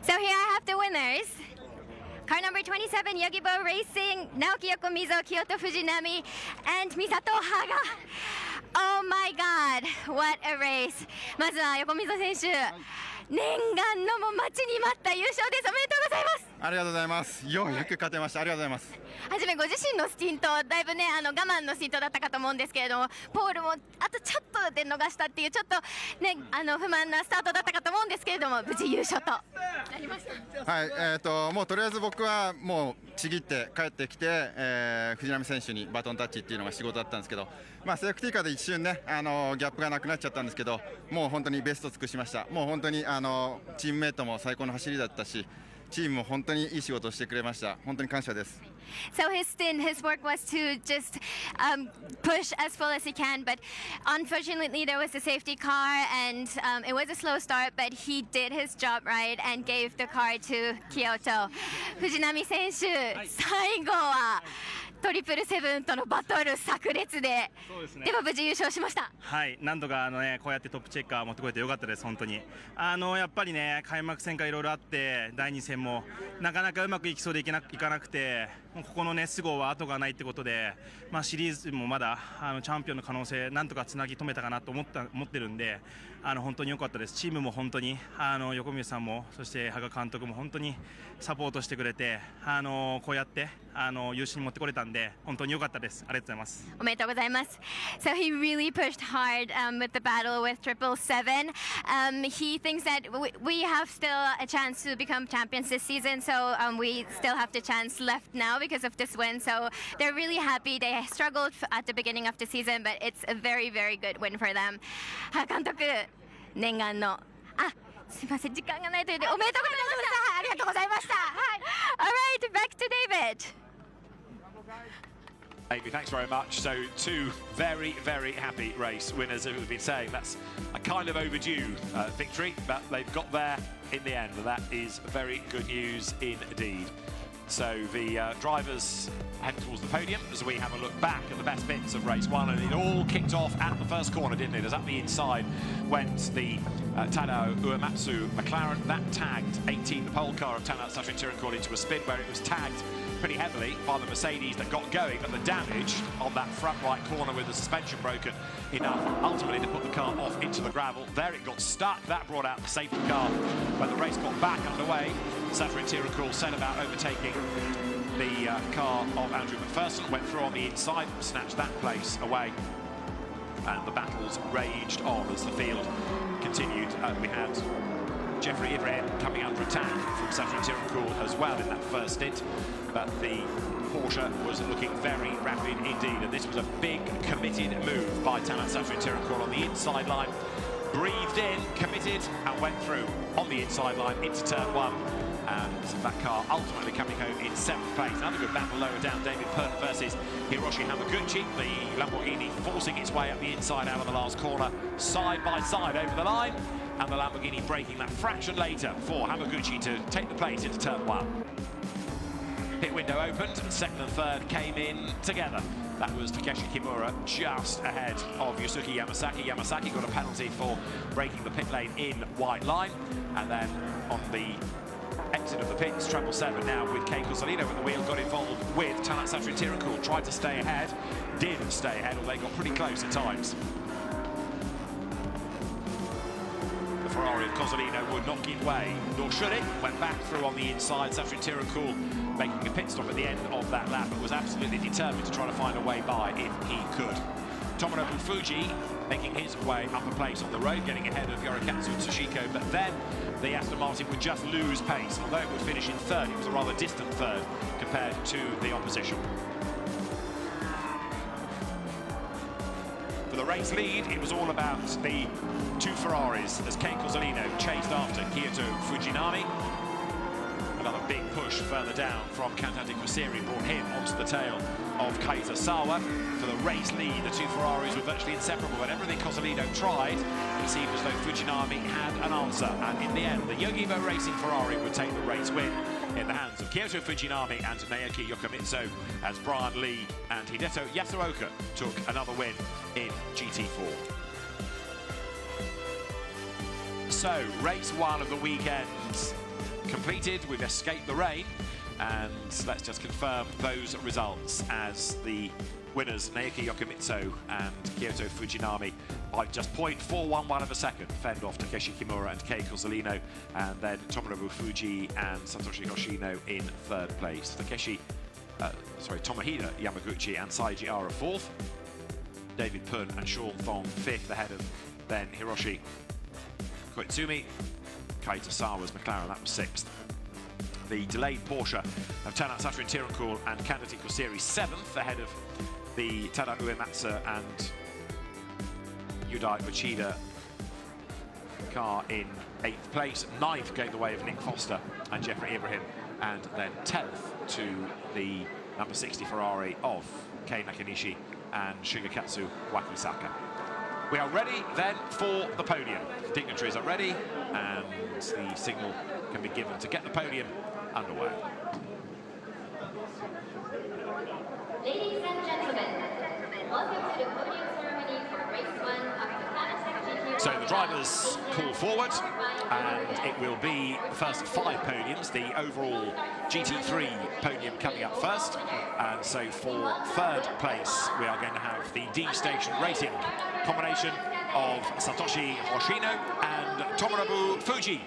So here I have the winners. Car number 27, Yogibo Racing, Naoki Yokomitsu, Kyoto Fujinami, and Misato Haga. Oh my God, what a race. まずは横溝選手、念願のも待ちに待った優勝です。おめでとうございます。ありがとうございます。ようやく勝てました。ありがとうございます。はじめご自身のスティント、だいぶね我慢のスティントだったかと思うんですけれども、ポールもあとちょっとで逃したっていうちょっとね不満なスタートだったかと思うんですけれども、無事優勝となりました。はい、もうとりあえず僕はもうちぎって帰ってきて、藤波選手にバトンタッチっていうのが仕事だったんですけど、まあセーフティーカーで一瞬ねギャップがなくなっちゃったんですけど、もう本当にベスト尽くしました。もう本当にチームメイトも最高の走りだったし、チームも本当にいい仕事をしてくれました。本当に感謝です。So his work was to just push as full as he can, but unfortunately there was a safety car and it was a slow start, but he did his job right and gave the car to Kyoto. 藤波選手、最後は777とのバトル炸裂で、でも無事優勝しました。はい、なんとかこうやってトップチェッカー持ってこれてよかったです。本当にやっぱりね開幕戦からいろいろあって第2戦もなかなかうまくいきそうでいかなくて、ここのねスゴは後がないってことで、まあシリーズもまだチャンピオンの可能性なんとかつなぎ止めたかなと思ってるんで、本当に良かったです。チームも本当に横水さんもそして羽賀監督も本当にサポートしてくれて、こうやって優勝に持ってこれたんで本当に良かったです。ありがとうございます。おめでとうございます。So he really pushed hard with the battle with 777. He thinks that we have still a chance to become champions this season, so we still have the chance left now because of this win. So they're really happy. They struggled at the beginning of the season, but it's a very, very good win for them. 監督、念願のすみません時間がないというのでおめでとうございました。ありがとうございました。はい。All right, back to David. Amy, thanks very much. So two very, very happy race winners, as we've been saying. That's a kind of overdue victory, but they've got there in the end, and that is very good news indeed. So the drivers head towards the podium as we have a look back at the best bits of race one, and it all kicked off at the first corner, didn't it? As up the inside went the Tadao Uematsu McLaren. That tagged 18, the pole car of Tanatsu Tirinkul, into a spin where it was tagged pretty heavily by the Mercedes that got going, but the damage on that front right corner with the suspension broken enough ultimately to put the car off into the gravel. There it got stuck. That brought out the safety car. When the race got back underway, SRO Tirinkul set about overtaking the car of Andrew McPherson, went through on the inside, snatched that place away, and the battles raged on as the field continued. We had Jeffrey Ibrahim coming under attack from SRO Tirinkul as well in that first stint, but the Porsche was looking very rapid indeed, and this was a big committed move by Tanatsu Tirinkul on the inside line. Breathed in, committed, and went through on the inside line into turn one. And that car ultimately coming home in 7th place. Another good battle lower down, David Pern versus Hiroshi Hamaguchi. The Lamborghini forcing its way up the inside out of the last corner, side by side over the line, and the Lamborghini breaking that fraction later for Hamaguchi to take the place into turn one. Pit window opened, and second and third came in together. That was Takeshi Kimura just ahead of Yusuke Yamasaki. Yamasaki got a penalty for breaking the pit lane in white line, and then on the exit of the pits, treble 7 now with Kei Cosolino at the wheel, got involved with Tanatsu Tirinkul, tried to stay ahead, didn't stay ahead, although they got pretty close at times. The Ferrari of Cosolino would not give way, nor should it. Went back through on the inside. SRO Tirinkul making a pit stop at the end of that lap, but was absolutely determined to try to find a way by if he could. Tomonobu Fuji making his way up a place on the road, getting ahead of Yorikatsu Tsushiko, but then the Aston Martin would just lose pace. Although it would finish in third, it was a rather distant third compared to the opposition. For the race lead, it was all about the two Ferraris as Kei Cosolino chased after Kyoto Fujinami. Another big push further down from Kantati Kusiri brought him onto the tail of Kaita Sawa. For the race lead, the two Ferraris were virtually inseparable, but everything Cosolino tried, it seemed as though Fujinami had an answer. And in the end, the Yogibo Racing Ferrari would take the race win in the hands of Kyoto Fujinami and Naoki Yokomitsu, as Brian Lee and Hideto Yasuoka took another win in GT4. So, race one of the weekend completed. We've escaped the rain, and let's just confirm those results as the winners, Naoki Yokomitsu and Kyoto Fujinami, by just 0.411 of a second, fend off Takeshi Kimura and Kei Cosolino, and then Tomonobu Fuji and Satoshi Hoshino in third place. Tomohida Yamaguchi and Saiji Ara fourth, David Pun and Sean Thong fifth, ahead of then Hiroshi Koitsumi. Kaita Sawa's McLaren, that was sixth. The delayed Porsche of Tanatsu Tirinkul and Kandati Kusiri seventh, ahead of the Tadao Uematsu and Yudai Uchida car in 8th place. 9th going the way of Nick Foster and Jeffrey Ibrahim, and then 10th to the number 60 Ferrari of Kei Nakanishi and Shigekatsu Wakisaka. We are ready then for the podium. Dignitaries are ready, and the signal can be given to get the podium underway. Ladies and gentlemen, welcome to the podium ceremony for race one of the Fanatec GT. So the drivers call forward, and it will be the first of 5 podiums. The overall GT3 podium coming up first, and so for third place we are going to have the D Station Racing combination of Satoshi Hoshino and Tomonobu Fuji.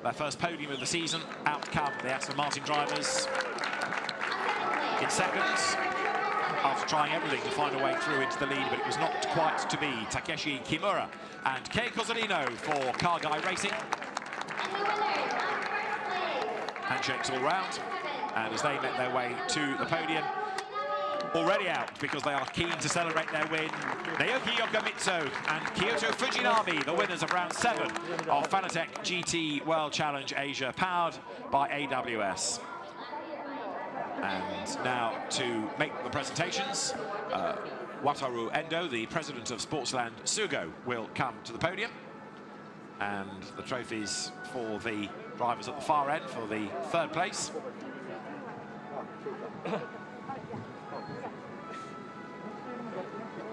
Their first podium of the season. Out come the Aston Martin drivers in seconds, after trying everything to find a way through into the lead, but it was not quite to be. Takeshi Kimura and Kei Cosolino for Car Guy Racing. Handshakes all round, and as they met their way to the podium, already out because they are keen to celebrate their win, Naoki Yokomitsu and Kyoto Fujinami, the winners of round 7 of Fanatec GT World Challenge Asia, powered by AWS. And now to make the presentations, Wataru Endo, the president of Sportsland Sugo, will come to the podium, and the trophies for the drivers at the far end for the third place.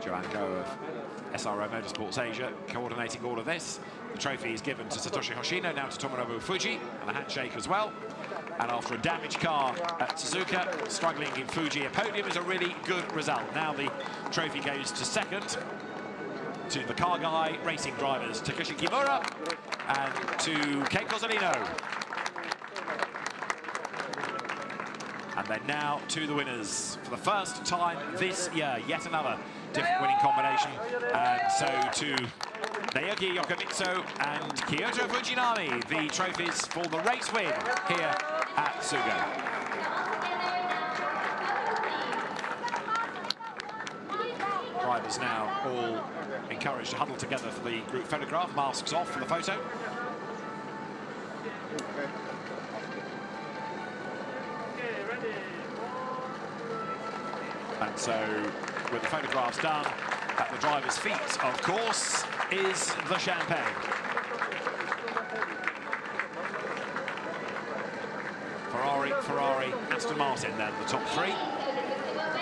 Joanne Go of SRO Motorsports Asia coordinating all of this. The trophy is given to Satoshi Hoshino, now to Tomonobu Fuji, and a handshake as well. And after a damaged car at Suzuka, struggling in Fuji, a podium is a really good result. Now the trophy goes to second, to the car guy racing drivers, Takeshi Kimura, and to Kei Cozzolino. And then now to the winners. For the first time this year, yet another different winning combination. And so to Naoki Yokomitsu and Kyoto Fujinami, the trophies for the race win here at Sugo. Drivers now all encouraged to huddle together for the group photograph, masks off for the photo. And so, with the photographs done, at the driver's feet, of course, is the champagne. Ferrari, Aston Martin, then the top three.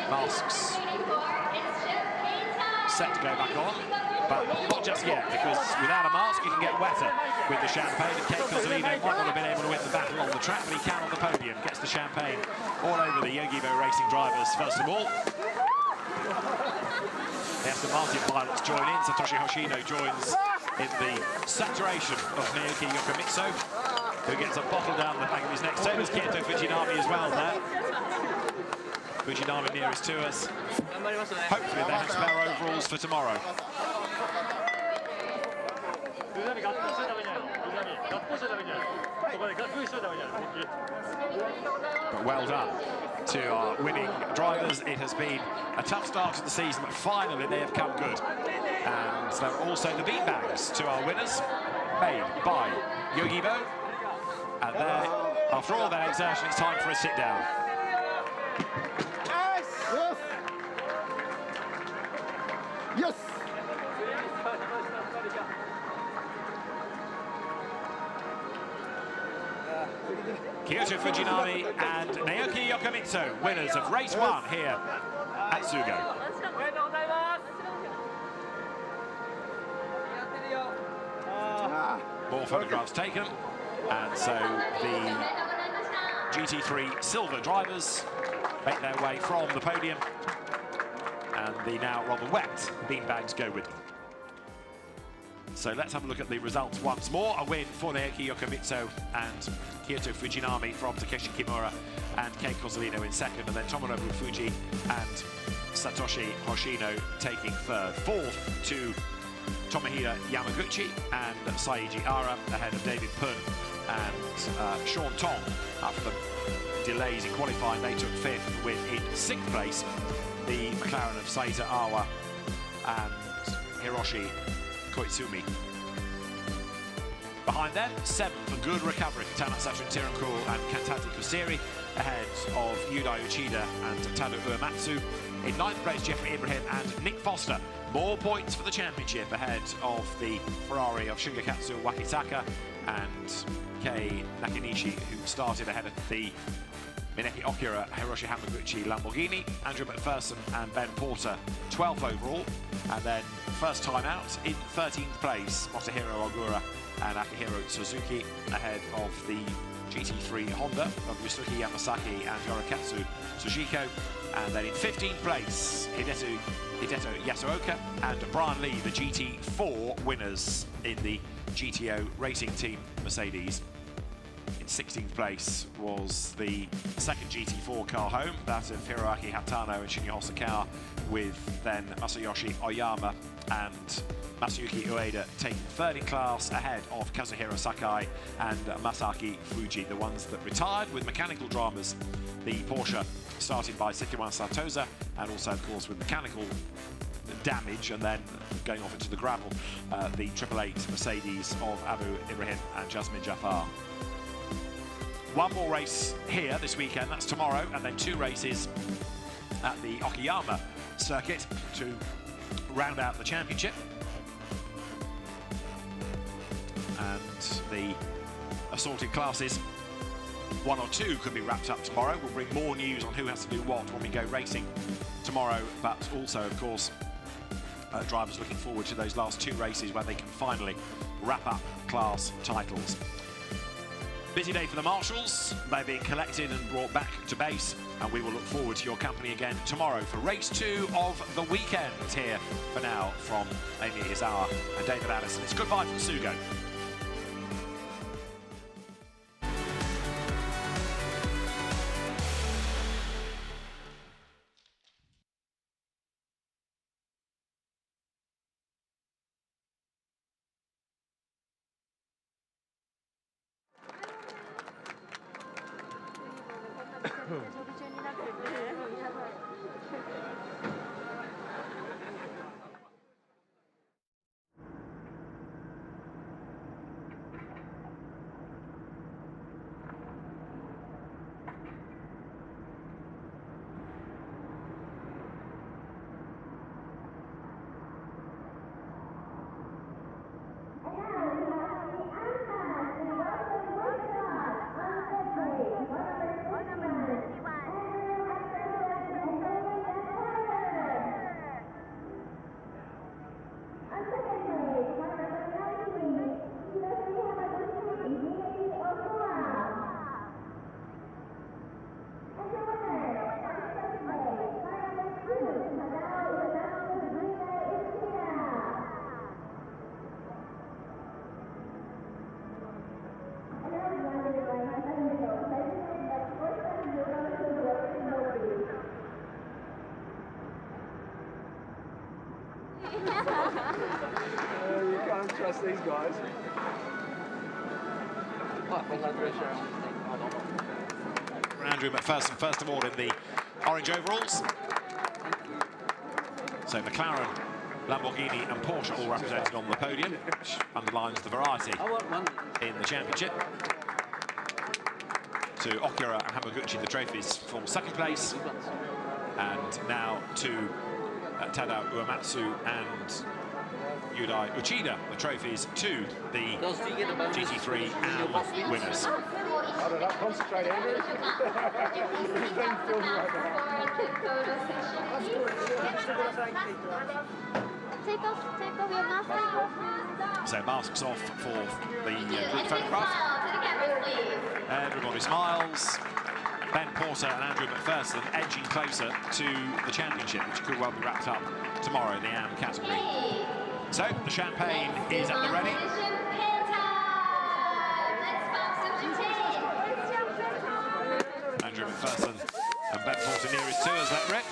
Masks set to go back on, but not just yet, because without a mask you can get wetter with the champagne, and Kei Cozzolino might not have been able to win the battle on the track, but he can on the podium. Gets the champagne all over the Yogibo racing drivers, first of all. The Aston Martin pilots join in. Satoshi Hoshino joins in the saturation of Naoki Yokomitsu, who gets a bottle down the back of his neck. So does Kyoto Fujinami as well there. Fujinami nearest to us. Hopefully they have spare overalls for tomorrow. But well done to our winning drivers. It has been a tough start to the season, but finally they have come good. And there are also the beanbags to our winners, made by Yogibo. And there, after all that exertion, it's time for a sit down. Yes! Kyoto Fujinami and Naoki Yokomitsu, winners of race 1 here at Sugo. More photographs taken, and so the GT3 silver drivers make their way from the podium, and the now rather wet beanbags go with them. So let's have a look at the results once more. A win for Naoki Yokomitsu and Kyoto Fujinami from Takeshi Kimura and Kei Cozzolino in second, and then Tomonobu Fuji and Satoshi Hoshino taking third. Fourth to Tomohiro Yamaguchi and Saiji Ara, ahead of David Pun and Sean Tong. After the delays in qualifying, they took fifth, with in sixth place the McLaren of Saita Awa and Hiroshi Koizumi. Behind them, seventh, a good recovery for Tanasato Tiranko and Kantati Kusiri, ahead of Yudai Uchida and Tado Uematsu. In ninth place, Jeffrey Ibrahim and Nick Foster. More points for the championship, ahead of the Ferrari of Shungakatsu Wakitaka and Kei Nakanishi, who started ahead of the Mineki Okura Hiroshi Hamaguchi Lamborghini. Andrew McPherson and Ben Porter 12th overall, and then first time out in 13th place Motohiro Ogura and Akihiro Suzuki, ahead of the GT3 Honda of Yusuke Yamasaki and Yorikatsu Sujiko. And then in 15th place Hideto Yasuoka and Brian Lee, the GT4 winners in the GTO racing team Mercedes. In 16th place was the second GT4 car home, that of Hiroaki Hatano and Shinya Hosokawa, with then Masayoshi Oyama and Masayuki Ueda taking third in class, ahead of Kazuhiro Sakai and Masaki Fuji, the ones that retired with mechanical dramas. The Porsche started by Sekiwan Satoza, and also of course with mechanical damage and then going off into the gravel, the 888 Mercedes of Abu Ibrahim and Jasmine Jafar. One more race here this weekend, that's tomorrow, and then two races at the Okayama circuit to round out the championship. And the assorted classes one or two could be wrapped up tomorrow. We'll bring more news on who has to do what when we go racing tomorrow, but also, of course, drivers looking forward to those last two races where they can finally wrap up class titles. Busy day for the marshals. They're being collected and brought back to base, and we will look forward to your company again tomorrow for race 2 of the weekend. Here for now from Amy Izawa and David Allison. It's goodbye from Sugo. You can't trust these guys. For Andrew McPherson, first of all, in the orange overalls. So McLaren, Lamborghini and Porsche all represented on the podium, which underlines the variety in the championship. To Okura and Hamaguchi, the trophies for second place. And now to Tada Uematsu and Yudai Uchida, the trophies to the GT3 AM winners. I don't know, concentrate, Andrew. He's being filmed right now. Take off your mask. So masks off for the group photograph. Everybody smiles. Ben Porter and Andrew McPherson edging closer to the championship, which could well be wrapped up tomorrow in the AM category. So the champagne is at the ready. Andrew McPherson and Ben Porter nearest to us, let rip.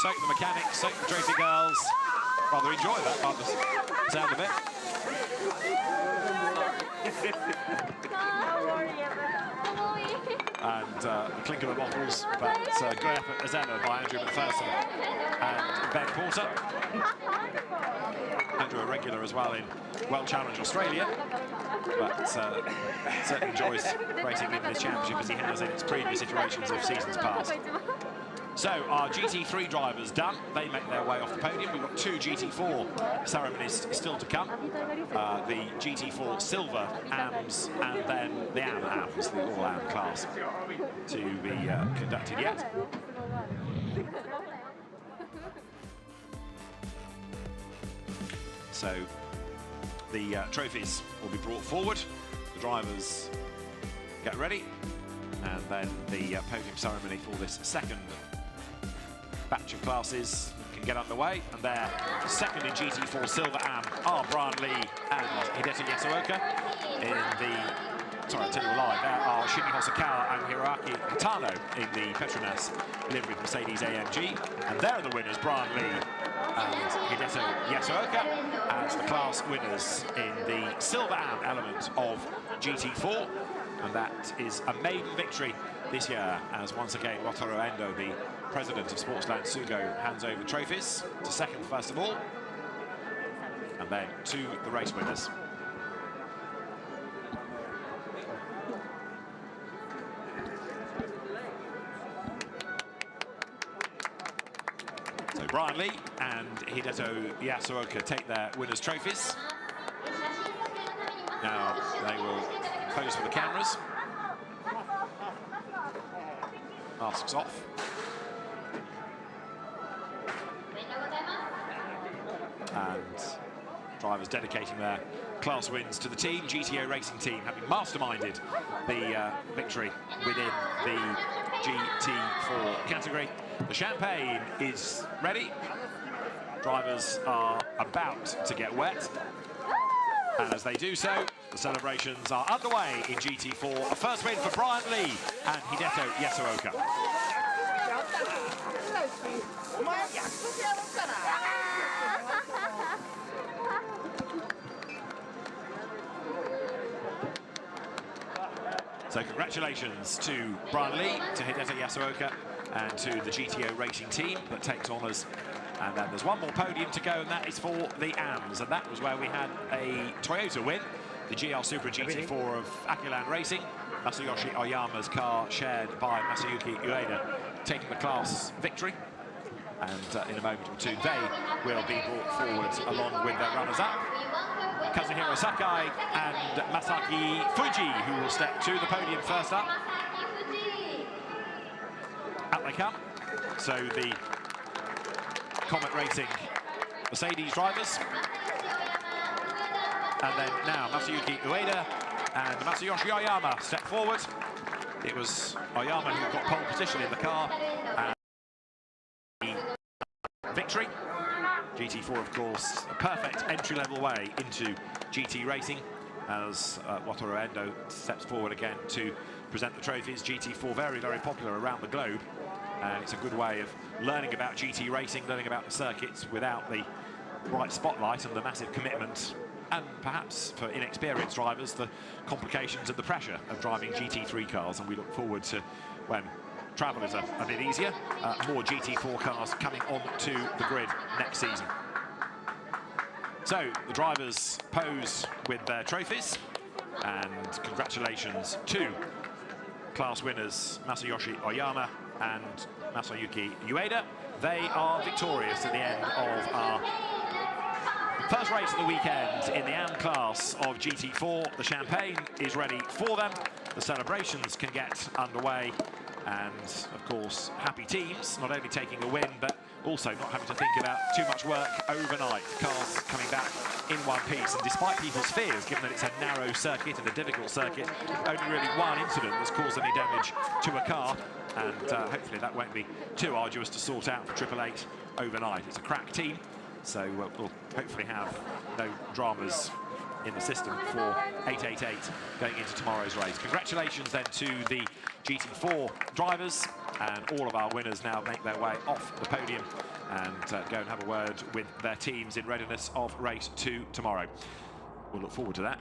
Soak the mechanics, soak the trophy girls. Rather enjoy that by the sound of it. And the clink of the bottles, but good effort as ever by Andrew McPherson and Ben Porter. Andrew a regular as well in World Challenge Australia, but certainly enjoys racing in this championship as he has in its previous iterations of seasons past. So our GT3 drivers done. They make their way off the podium. We've got 2 GT4 ceremonies still to come. The GT4 Silver AMs and then the AM AMs, the all-AM class, to be conducted yet. So the trophies will be brought forward. The drivers get ready. And then the podium ceremony for this second batch of classes can get underway, and they're second in GT4 Silver AM are Brian Lee and Hideta Yasuoka. In the, sorry, I'll tell you a lie, there are Shimi Hosokawa and Hiroaki Itano in the Petronas livery with Mercedes AMG, and they're the winners, Brian Lee and Hideta Yasuoka, as the class winners in the Silver AM element of GT4, and that is a maiden victory this year, as once again Wataru Endo, the president of Sportsland Sugo, hands over trophies to second first of all, and then to the race winners. So Brian Lee and Hideto Yasuoka take their winners' trophies. Now they will focus for the cameras. Masks off. And drivers dedicating their class wins to the team. GTO Racing Team having masterminded the victory within the GT4 category. The champagne is ready. Drivers are about to get wet. And as they do so, the celebrations are underway in GT4. A first win for Brian Lee and Hideto Yasuoka. So congratulations to Brian Lee, to Hideto Yasuoka, and to the GTO Racing Team that takes honours. And then there's one more podium to go, and that is for the AMS. And that was where we had a Toyota win, the GR Supra GT4 of Akiland Racing. Masayoshi Oyama's car, shared by Masayuki Ueda, taking the class victory. And in a moment or two, they will be brought forward along with their runners-up. Kazuhiro Sakai and Masaki Fuji, who will step to the podium first up. Out they come. So the Comet Racing Mercedes drivers. And then now Masayuki Ueda and Masayoshi Oyama step forward. It was Oyama who got pole position in the car. And the victory. GT4, of course, a perfect entry-level way into GT racing as Wataru Endo steps forward again to present the trophies. GT4 very, very popular around the globe. And it's a good way of learning about GT racing, learning about the circuits without the bright spotlight and the massive commitment, and perhaps for inexperienced drivers, the complications and the pressure of driving GT3 cars. And we look forward to when travel is a bit easier, more GT4 cars coming onto the grid next season. So the drivers pose with their trophies, and congratulations to class winners Masayoshi Oyama and Masayuki Ueda. They are victorious at the end of our first race of the weekend in the AM class of GT4. The champagne is ready for them. The celebrations can get underway. And, of course, happy teams, not only taking a win, but also not having to think about too much work overnight. Cars coming back in one piece. And despite people's fears, given that it's a narrow circuit and a difficult circuit, only really one incident has caused any damage to a car. And hopefully that won't be too arduous to sort out for Triple Eight overnight. It's a crack team, so we'll hopefully have no dramas in the system for 888 going into tomorrow's race. Congratulations then to the GT4 drivers, and all of our winners now make their way off the podium and go and have a word with their teams in readiness of race 2 tomorrow. We'll look forward to that,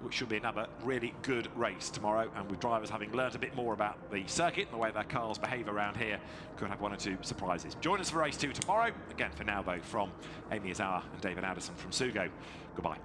which should be another really good race tomorrow, and with drivers having learnt a bit more about the circuit and the way their cars behave around here, could have one or two surprises. Join us for race 2 tomorrow. Again, for now though, from Amy Izawa and David Addison from Sugo, goodbye.